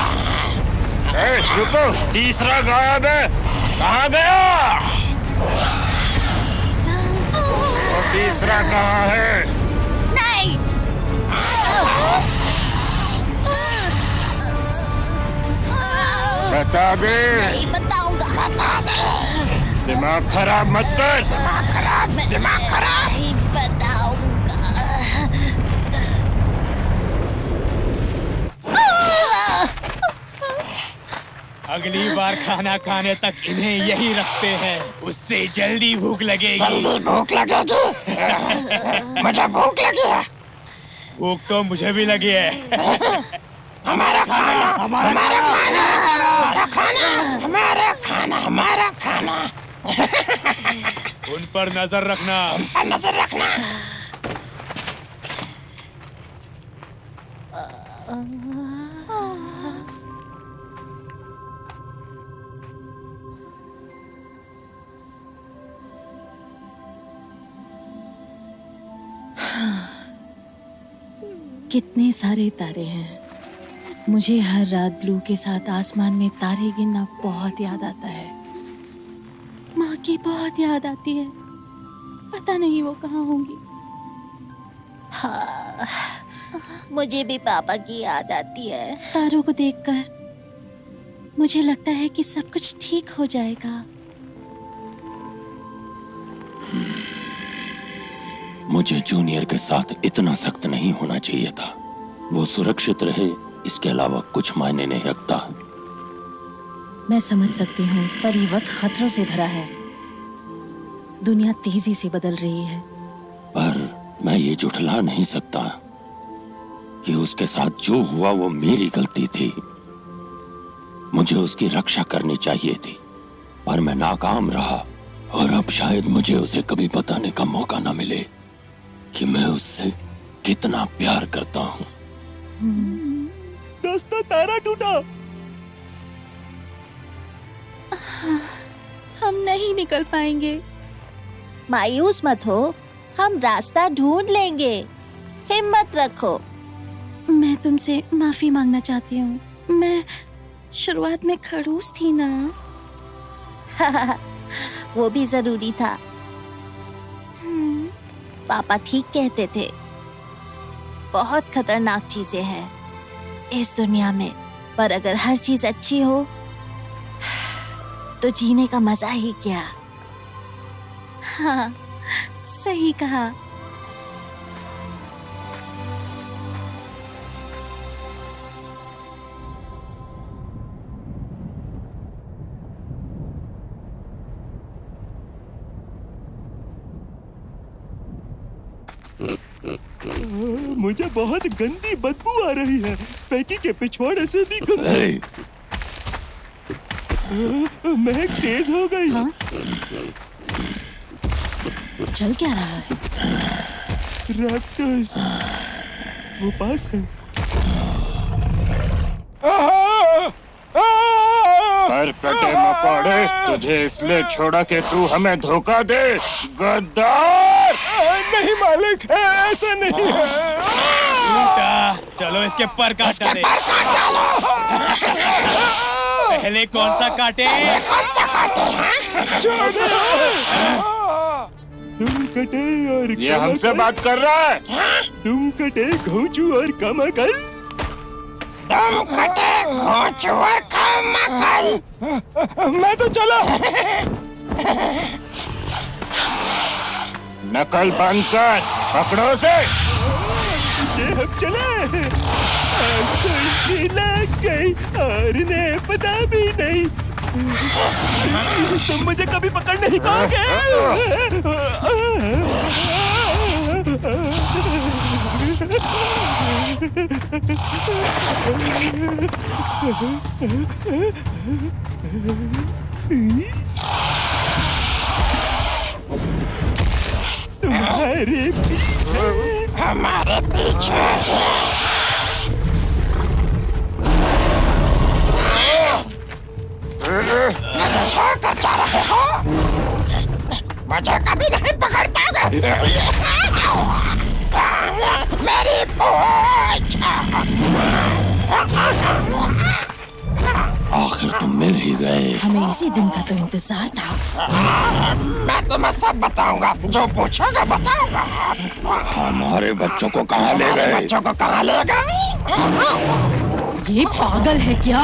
रुको, तीसरा गायब है। कहाँ गया? वो तीसरा कहाँ है? नहीं। बता दे। नहीं बताऊंगा। बता दे। दिमाग खराब मत कर। दिमाग खराब। नहीं बताऊंगा। अगली बार खाना खाने तक इन्हें यही रखते हैं, उससे जल्दी भूख लगेगी। भूख लगेगी। मुझे भूख लगी है। भूख तो मुझे भी लगी है। हमारा खाना, हमारा खाना, हमारा खाना, हमारा खाना, हमारा खाना। उन पर नजर रखना। नजर रखना। कितने सारे तारे हैं। मुझे हर रात ब्लू के साथ आसमान में तारे गिनना बहुत याद आता है। माँ की बहुत याद आती है। पता नहीं वो कहाँ होंगी। हाँ, मुझे भी पापा की याद आती है। तारों को देखकर मुझे लगता है कि सब कुछ ठीक हो जाएगा। मुझे जूनियर के साथ इतना सख्त नहीं होना चाहिए था। वो सुरक्षित रहे, इसके अलावा कुछ मायने नहीं रखता। मैं समझ सकती हूँ, पर ये वक्त खतरों से भरा है। दुनिया तेजी से बदल रही है। पर मैं ये झुठला नहीं सकता कि उसके साथ जो हुआ वो मेरी गलती थी। मुझे उसकी रक्षा करनी चाहिए थी, पर मैं नाकाम रहा। और अब शायद मुझे उसे कभी बताने का मौका ना मिले कि मैं उससे कितना प्यार करता हूँ। दोस्तों, तारा टूटा। हम नहीं निकल पाएंगे। मायूस मत हो, हम रास्ता ढूंढ लेंगे। हिम्मत रखो। मैं तुमसे माफी मांगना चाहती हूँ। मैं शुरुआत में खड़ूस थी ना। वो भी जरूरी था। पापा ठीक कहते थे, बहुत खतरनाक चीजें हैं इस दुनिया में, पर अगर हर चीज अच्छी हो तो जीने का मजा ही क्या। हाँ, सही कहा। मुझे बहुत गंदी बदबू आ रही है। स्पैकी के पिछवाड़े से भी गंदी। महक तेज हो गई। हाँ? चल क्या रहा है? रैप्टर्स वो पास है। कौड़े, तुझे इसलिए छोड़ा कि तू हमें धोखा दे, गद्दार। नहीं मालिक, ऐसा नहीं है। चलो इसके पर काट डाले। पहले कौन सा काटे? तुम कटे और ये हमसे बात कर रहा है। तुम कटे घोंचू और कमकल। तुम कटे घोंचू और कमकल। मैं तो चला। नकल बंद कर, पकड़ो से। ये हम चले। कोई लग गई और इन्हें पता भी नहीं। तुम मुझे कभी पकड़ नहीं पाओगे। तुम्हारे पीछे, हमारे पीछे। मुझे छोड़ कर जा रहे हो? मुझे कभी नहीं पकड़ पाओगे। मेरी पूंछ। आखिर तुम मिल ही गए। हमें इसी दिन का तो इंतजार था। मैं तुम्हें सब बताऊंगा, जो पूछोगे बताऊंगा। हमारे बच्चों को कहाँ ले हमारे गए? बच्चों को कहाँ ले गए? ये पागल है क्या?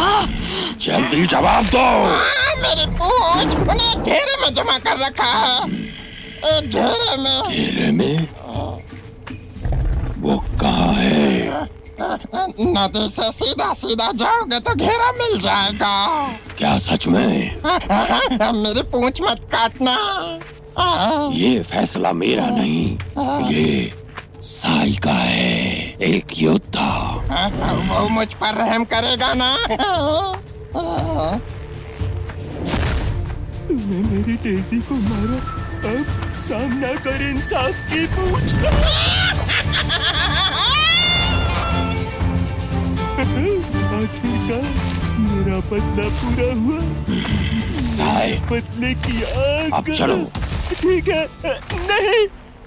जल्दी जवाब दो। मेरी पूंछ उन्हें घेरे में जमा कर रखा है। घेरे में। घेरे में? वो कहाँ है? नदी से सीधा सीधा जाओगे तो घेरा मिल जाएगा। क्या सच में? मेरी पूंछ मत काटना। ये फैसला मेरा नहीं, ये साई का है, एक योद्धा। वो मुझ पर रहम करेगा ना? तुमने मेरी डेज़ी को मारा, अब सामना कर इंसाफ की पूछ का। आखिरकार मेरा बदला पूरा हुआ। साई, बदले की आग। अब चलो। ठीक है। नहीं,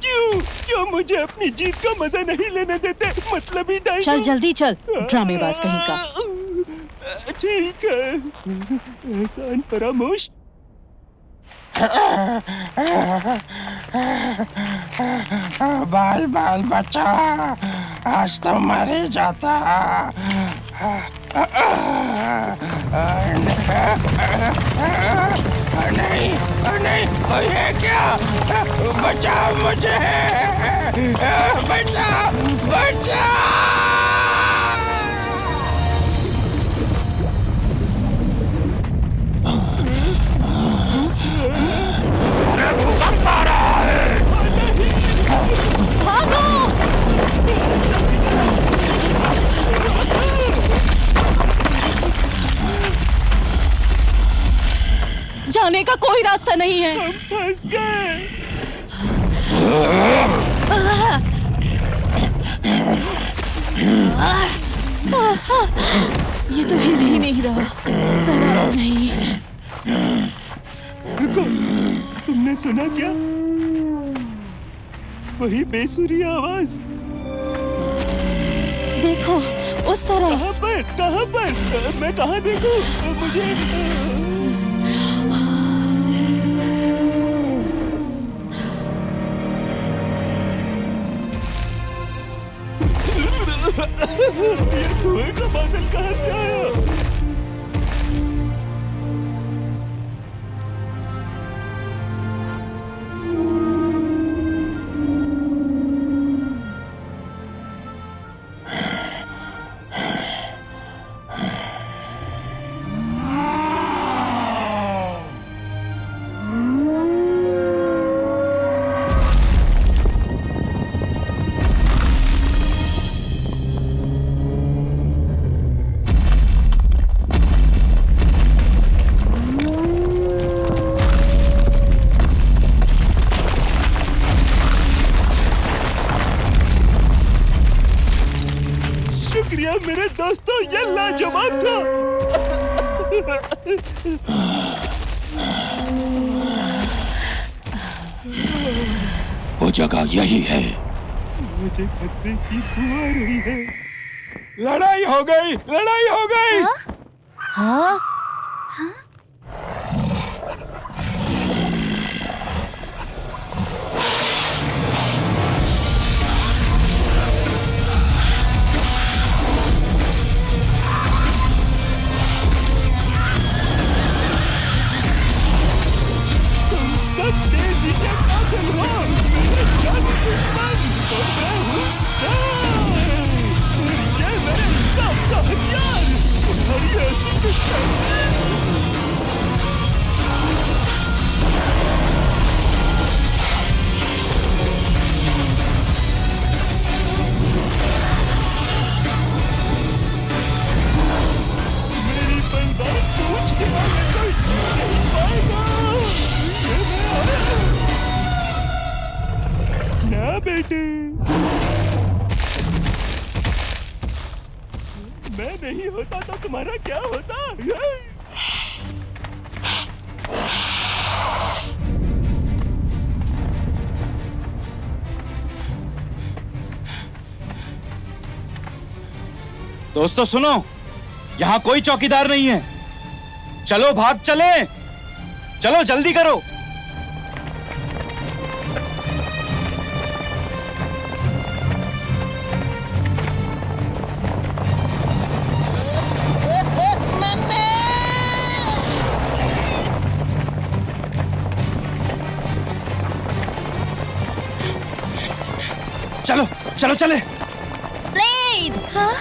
क्यों मुझे अपनी जीत का मजा नहीं लेने देते? मतलब ही डायनो। चल जल्दी चल, ड्रामेबाज कहीं का। ठीक है, एहसान फरामोश। बाल बाल बच्चा, आज तो मर ही जाता। नहीं नहीं, कोई है क्या? बचाओ मुझे, बचाओ बचाओ। जाने का कोई रास्ता नहीं है। हम फंस गए। ये तो हिल ही नहीं रहा, जरा नहीं। रुको, तुमने सुना क्या? वही बेसुरी आवाज। देखो उस तरफ। कहाँ पर? कहाँ पर? मैं कहाँ देखूं? मुझे ये धुएं का बादल कहाँ से आया? शुक्रिया मेरे दोस्तों, ये लाजवाब था। वो जगह यही है। मुझे खतरे की बू आ रही है। लड़ाई हो गई, लड़ाई हो गई। हाँ? तुम सब तेजी के कातिल हो। मेरे जाने दुश्मन और मैं हूँ सर। ये मेरे इंसाफ का हथियार। तुम्हारी ऐसी दुश्मनी। मेरी बलदार पूछ के आगे कोई नहीं पाएगा। ये मैं आया। ना बेटे, मैं नहीं होता तो तुम्हारा क्या होता? दोस्तों सुनो, यहाँ कोई चौकीदार नहीं है। चलो भाग चले, चलो जल्दी करो। चलो चलो चले। ब्लेड! हाँ?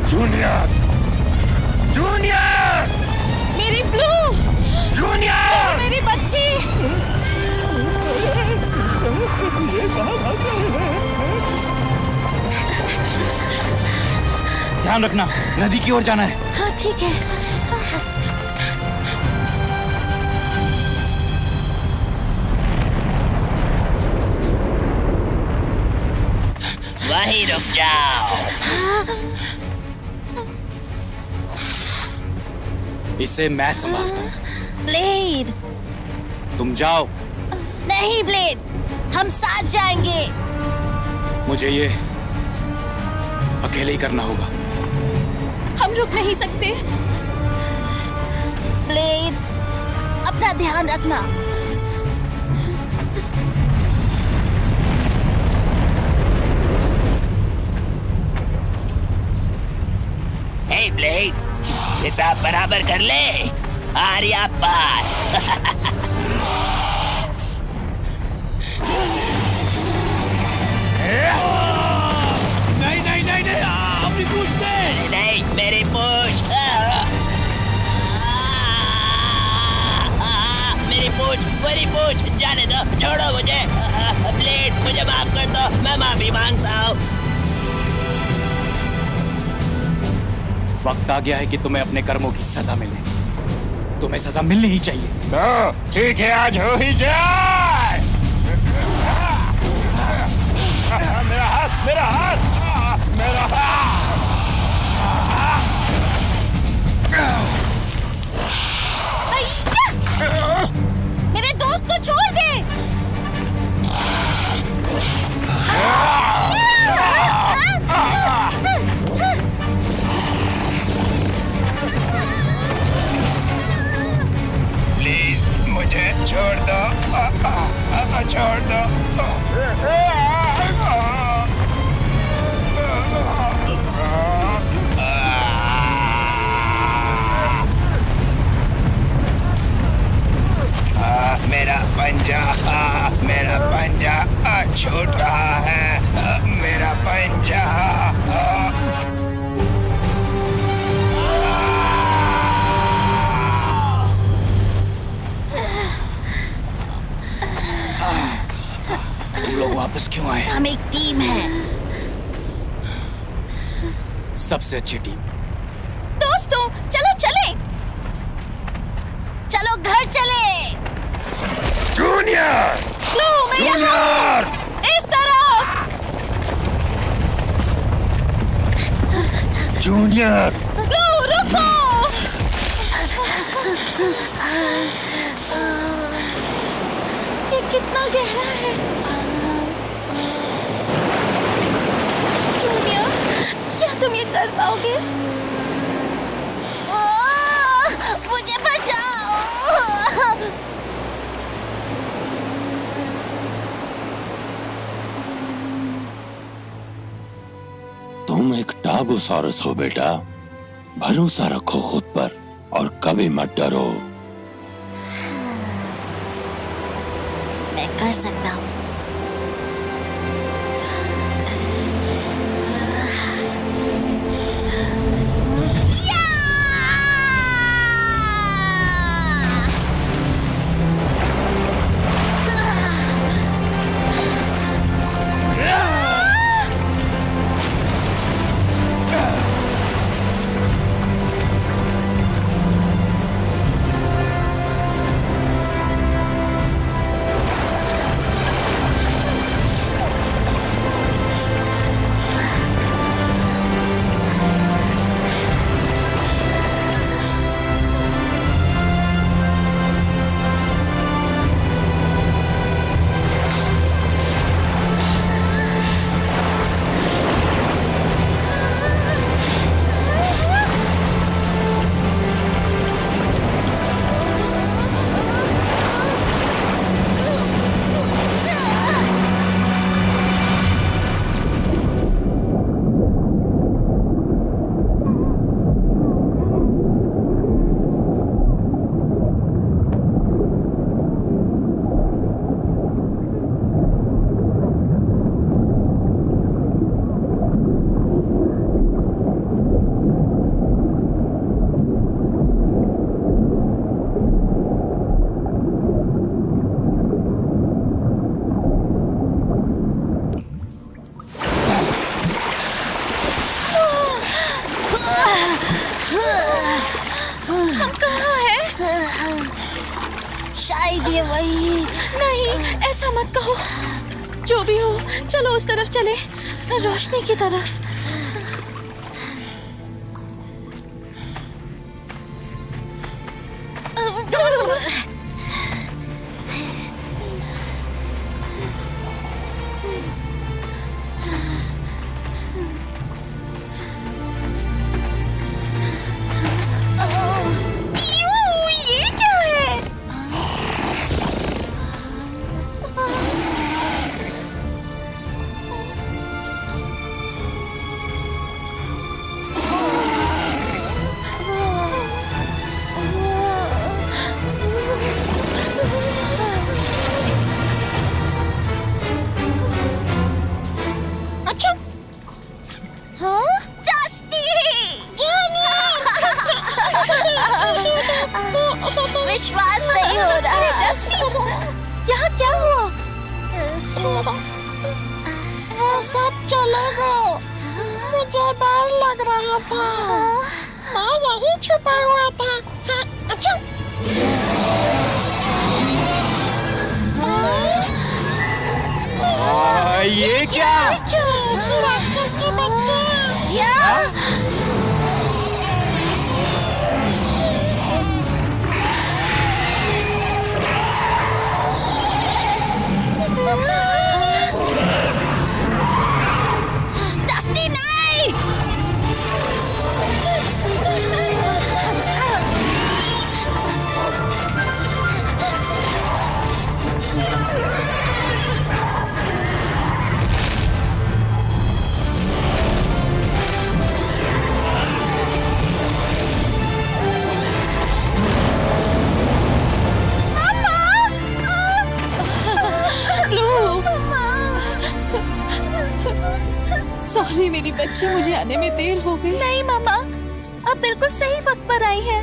जूनियर, जूनियर, मेरी ब्लू! जूनियर। मेरी बच्ची! ये कहाँ भाग रहे हैं? ध्यान रखना, नदी की ओर जाना है। हाँ ठीक है। वहीं रुक जाओ। इसे मैं संभालता हूँ। ब्लेड! तुम जाओ। नहीं ब्लेड, हम साथ जाएंगे। मुझे ये अकेले ही करना होगा। हम रुक नहीं सकते। ब्लेड, अपना ध्यान रखना। हे ब्लेड, हिसाब बराबर कर ले। आर्या पार। नहीं नहीं नहीं नहीं, अपनी पूछ दे। नहीं, मेरी पूछ। मेरी पूछ जाने दो, छोड़ो मुझे। ब्लेड, मुझे माफ कर दो, मैं माफी मांगता हूँ। वक्त आ गया है कि तुम्हें अपने कर्मों की सजा मिले। तुम्हें सजा मिलनी ही चाहिए। तो ठीक है, आज हो ही जाए। मेरा हाथ, मेरा हाथ, मेरा हाथ। अय्या! मेरे दोस्त को छोड़ दे। प्लीज मुझे छोड़ दो, छोड़ दो। टीम है। सबसे अच्छी टीम। दोस्तों चलो चले, चलो घर चले। जूनियर! लो मैं यहाँ हूँ। इस तरफ। जूनियर! लो रुको। ये कितना गहरा है। जूनियर, क्या तुम ये कर पाओगे? मुझे बचाओ। तुम एक टाबोसॉरस हो बेटा, भरोसा रखो खुद पर और कभी मत डरो। मैं कर सकता हूँ। हम कहाँ हैं? शायद ये वही। नहीं, ऐसा मत कहो। जो भी हो, चलो उस तरफ चले, रोशनी की तरफ। ये क्या है? अच्छा, हाँ? डस्टी! विश्वास नहीं हो रहा। डस्टी, यहाँ क्या हुआ? वो सब चले गए। मुझे डर लग रहा था। मैं यही छुपा हुआ था। हाँ, अच्छा। ये क्या? उसी राक्षस के बच्चे। डस्टी नहीं! सॉरी मेरी बच्ची, मुझे आने में देर हो गई। नहीं मामा, आप बिल्कुल सही वक्त पर आई हैं।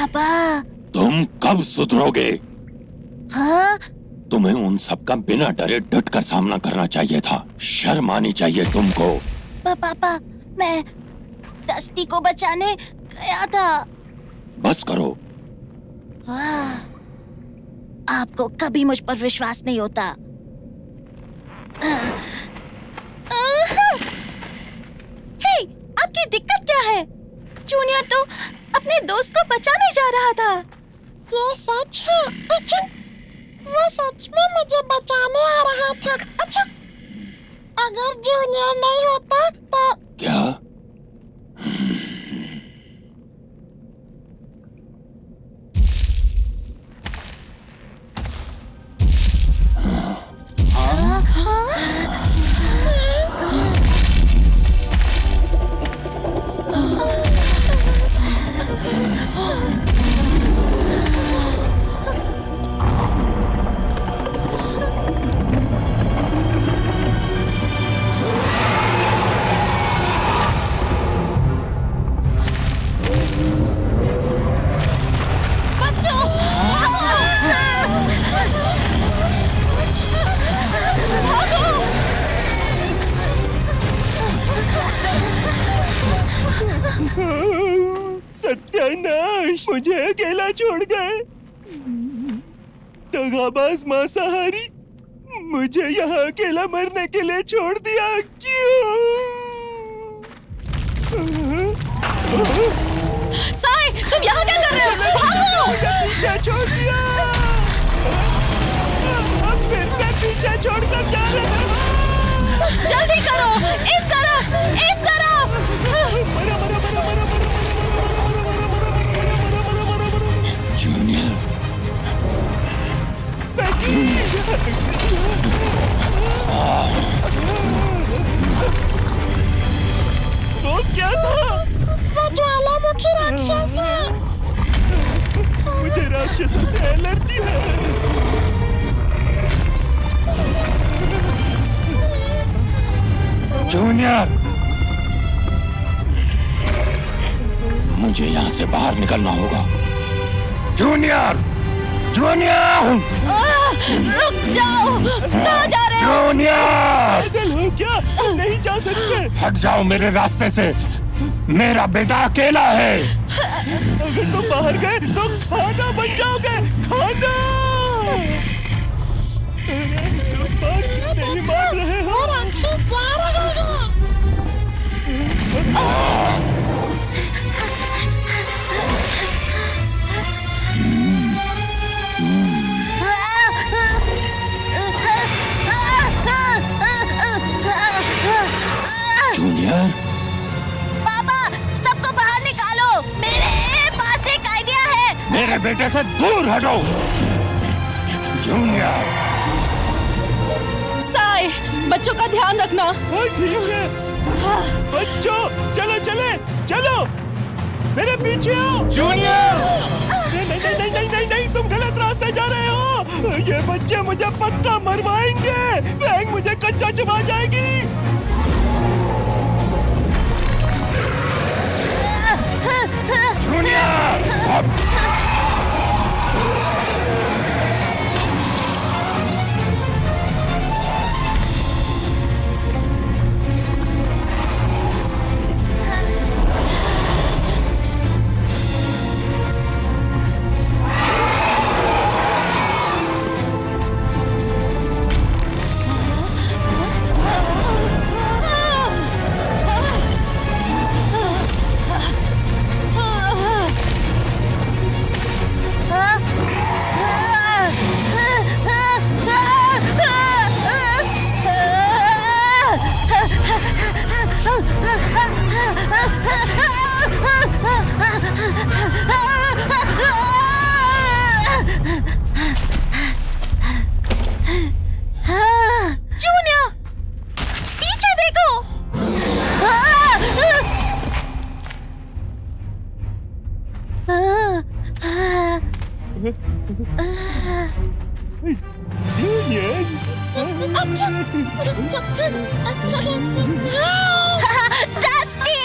पापा। तुम कब सुधरोगे? हाँ? तुम्हें उन सब का बिना डरे डट कर सामना करना चाहिए था। शर्म आनी चाहिए तुमको। पापा, मैं डस्टी को बचाने गया था। बस करो। आपको कभी मुझ पर विश्वास नहीं होता। हे, आपकी दिक्कत क्या है? जूनियर तो अपने दोस्त को बचाने जा रहा था। ये सच है? अच्छा, वो सच में मुझे बचाने आ रहा था। अच्छा, अगर जूनियर नहीं होता तो क्या? सत्यानाश, मुझे अकेला छोड़ गए। दगाबाज मांसाहारी, मुझे यहाँ अकेला मरने के लिए छोड़ दिया। क्यों? साई, तुम यहाँ क्या कर रहे हो? भागो! मुझे पीछे छोड़ दिया। अब फिर से पीछे छोड़कर जा रहे हो। जल्दी करो! इस तरफ! इस तरफ! जूनियर, वो क्या था? वो ज्वालामुखी राक्षस है। मुझे राक्षसों से एलर्जी है। जूनियर, मुझे यहाँ से बाहर निकलना होगा। जूनियर, जूनियर, रुक जाओ! कहाँ जा रहे हो? जूनियर, पागल हो क्या? नहीं जा सकते। हट जाओ मेरे रास्ते से। मेरा बेटा अकेला है। अगर तुम बाहर गए तो खाना बन जाओगे। खाना! तुम बात नहीं मान रहे हो। वो राक्षस जा रहा है। जूनियर, पापा, सबको बाहर निकालो! मेरे पास एक आइडिया है। मेरे बेटे से दूर हटो। जूनियर, साई, बच्चों का ध्यान रखना। हाँ ठीक है। बच्चों, चलो चले, चलो मेरे पीछे आओ। जूनियर, नहीं नहीं नहीं नहीं नहीं नहीं, तुम गलत रास्ते जा रहे हो। ये बच्चे मुझे पक्का मरवाएंगे। फैंग मुझे कच्चा चबा जाएगी। जूनियर, जूनियर, पीछे देखो! डस्टी!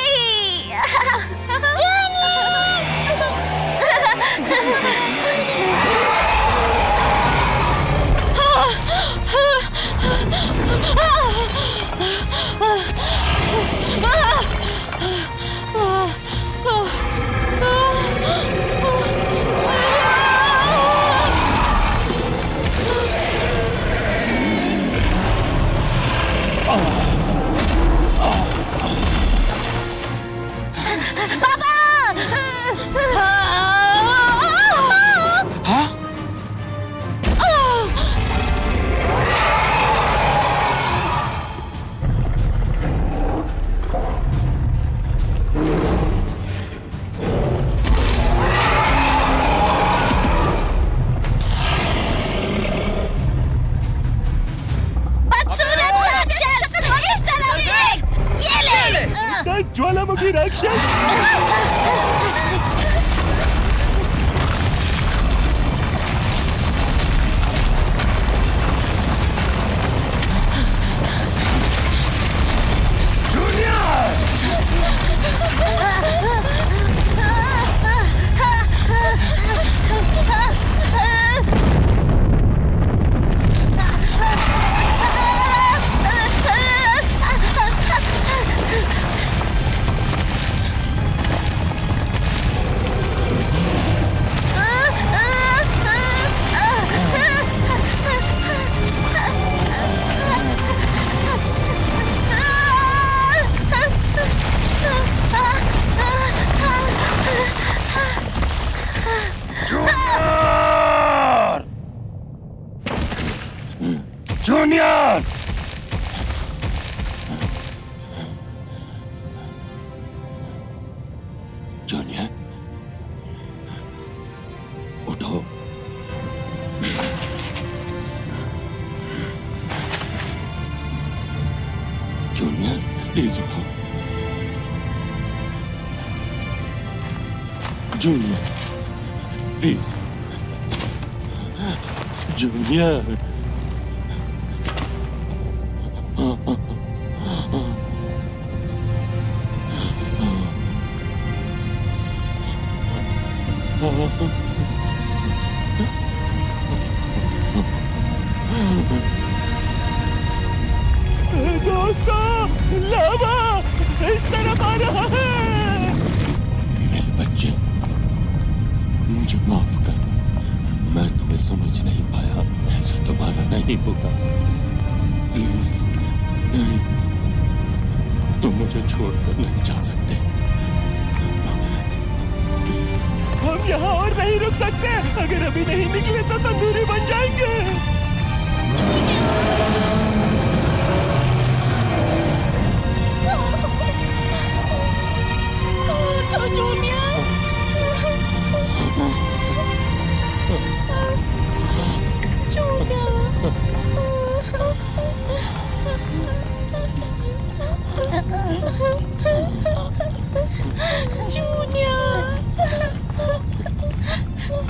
बदसूरत राक्षस, इस तरफ देख, ये ले। ज्वालामुखी राक्षस। जूनियर, जूनियर, उठो। जूनियर, प्लीज उठो। Junior, please. जूनियर, दोस्तों, लावा इस तरफ आ रहा है। मेरे बच्चे, मुझे माफ कर, मैं तुम्हें समझ नहीं पाया। ऐसा दोबारा नहीं होगा, प्लीज। नहीं, तुम मुझे छोड़कर नहीं जा सकते। हम यहाँ और नहीं रुक सकते। अगर अभी नहीं निकले तो तंदूरी बन जाएंगे। तो जूनियर,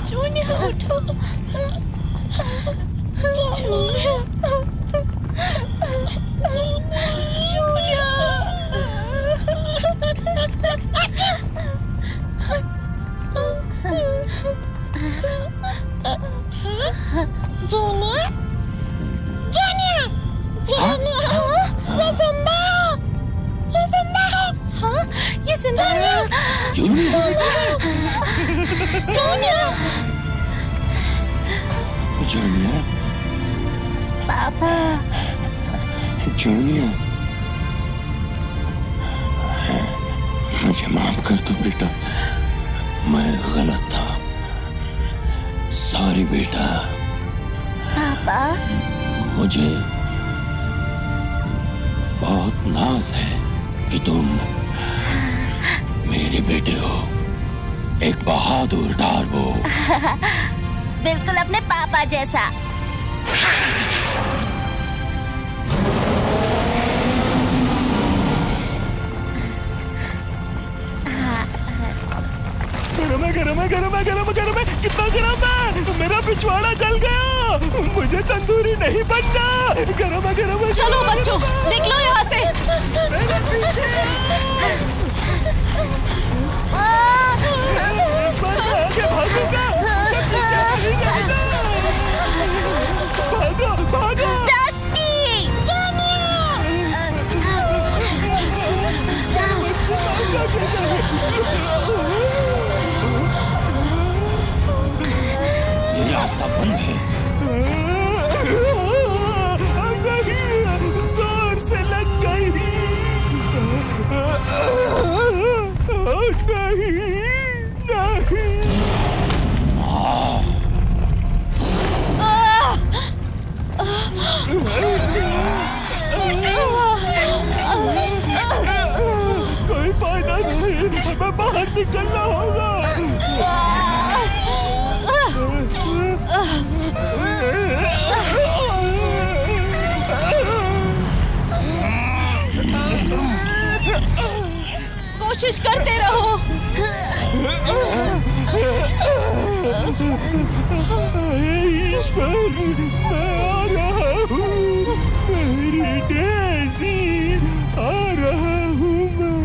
जूनियर उठो। जूनियर, जूनियर, जूनियर, जूनियर, ये जिंदा है, ये जिंदा है। हाँ, ये जिंदा है। जूनियर, जूनियर, जूनियर, पापा। जूनियर, मुझे माफ कर दो बेटा, मैं गलत था। सॉरी बेटा। पापा, मुझे बहुत नाज है कि तुम मेरे बेटे हो, एक बहादुर डार्बो। बिल्कुल अपने पापा जैसा। गरम है, गरम है, गरम है, गरम है, गरम है। कितना गरम है, मेरा पिछवाड़ा जल गया। मुझे तंदूरी नहीं बनना। गरम है, गरम है। चलो बच्चों, निकलो यहाँ से। मेरे पीछे। इस बार मैं आगे भागूंगा। रास्ता बंद है। नहीं, जोर से लग गई। नहीं, नहीं। कोई फायदा नहीं, हमें बाहर निकलना होगा। कोशिश करते रहो। ईश्वर, मैं आ रहा हूँ। मेरी डेज़ी, आ रहा हूँ मैं।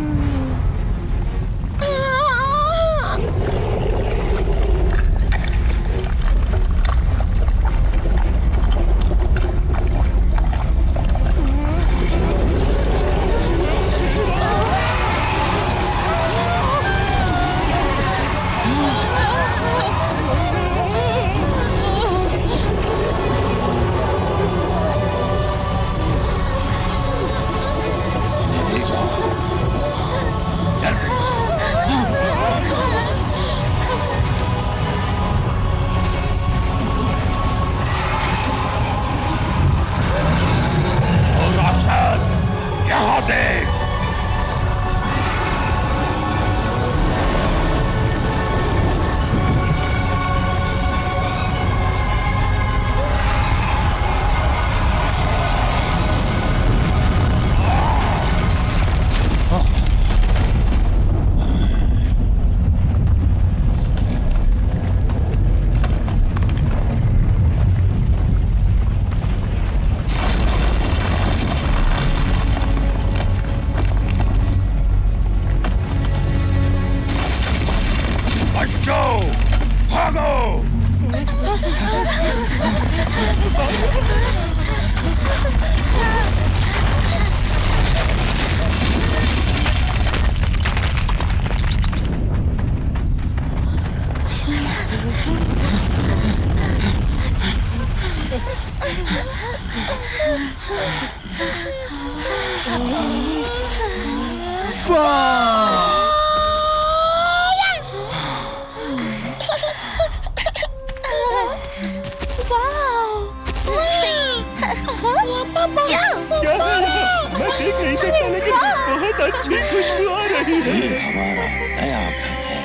मैं देख नहीं सकता, लेकिन बहुत अच्छी खुशबू आ रही है। ये हमारा नया घर है।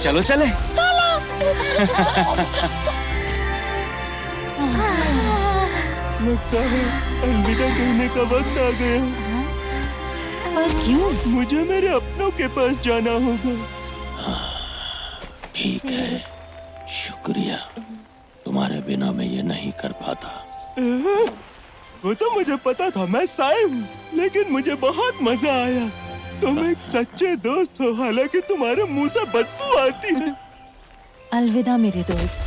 चलो चले। लगता है अलविदा कहने का वक्त आ गया। पर क्यों? मुझे मेरे अपनों के पास जाना होगा। ठीक है, शुक्रिया। तुम्हारे बिना मैं ये नहीं कर पाता। वो तो मुझे पता था, मैं साई हूँ, लेकिन मुझे बहुत मजा आया। तुम एक सच्चे दोस्त हो, हालांकि तुम्हारे मुंह से बदबू आती है। अलविदा मेरे दोस्त।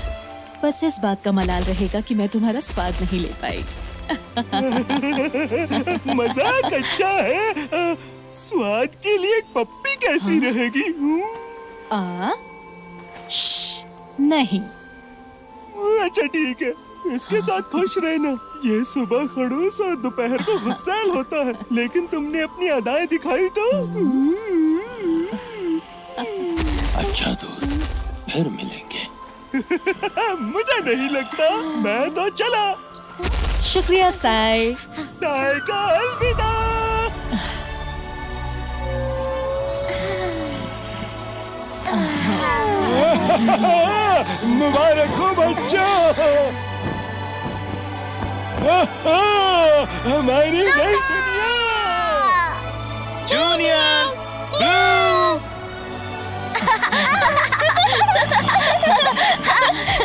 बस इस बात का मलाल रहेगा कि मैं तुम्हारा स्वाद नहीं ले पाई। मजाक अच्छा है। स्वाद के लिए एक पप्पी कैसी रहेगी? नहीं। अच्छा ठीक है, इसके साथ खुश रहना। ये सुबह खड़ूस और दोपहर को गुस्सैल होता है, लेकिन तुमने अपनी अदाएं दिखाई तो। अच्छा दोस्त, फिर मिलेंगे। मुझे नहीं लगता। मैं तो चला। शुक्रिया साई। साई का अलविदा। मुबारक हो बच्चों, हमारी नई दुनिया। जूनियर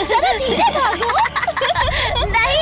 जरा धीरे भागो। नहीं।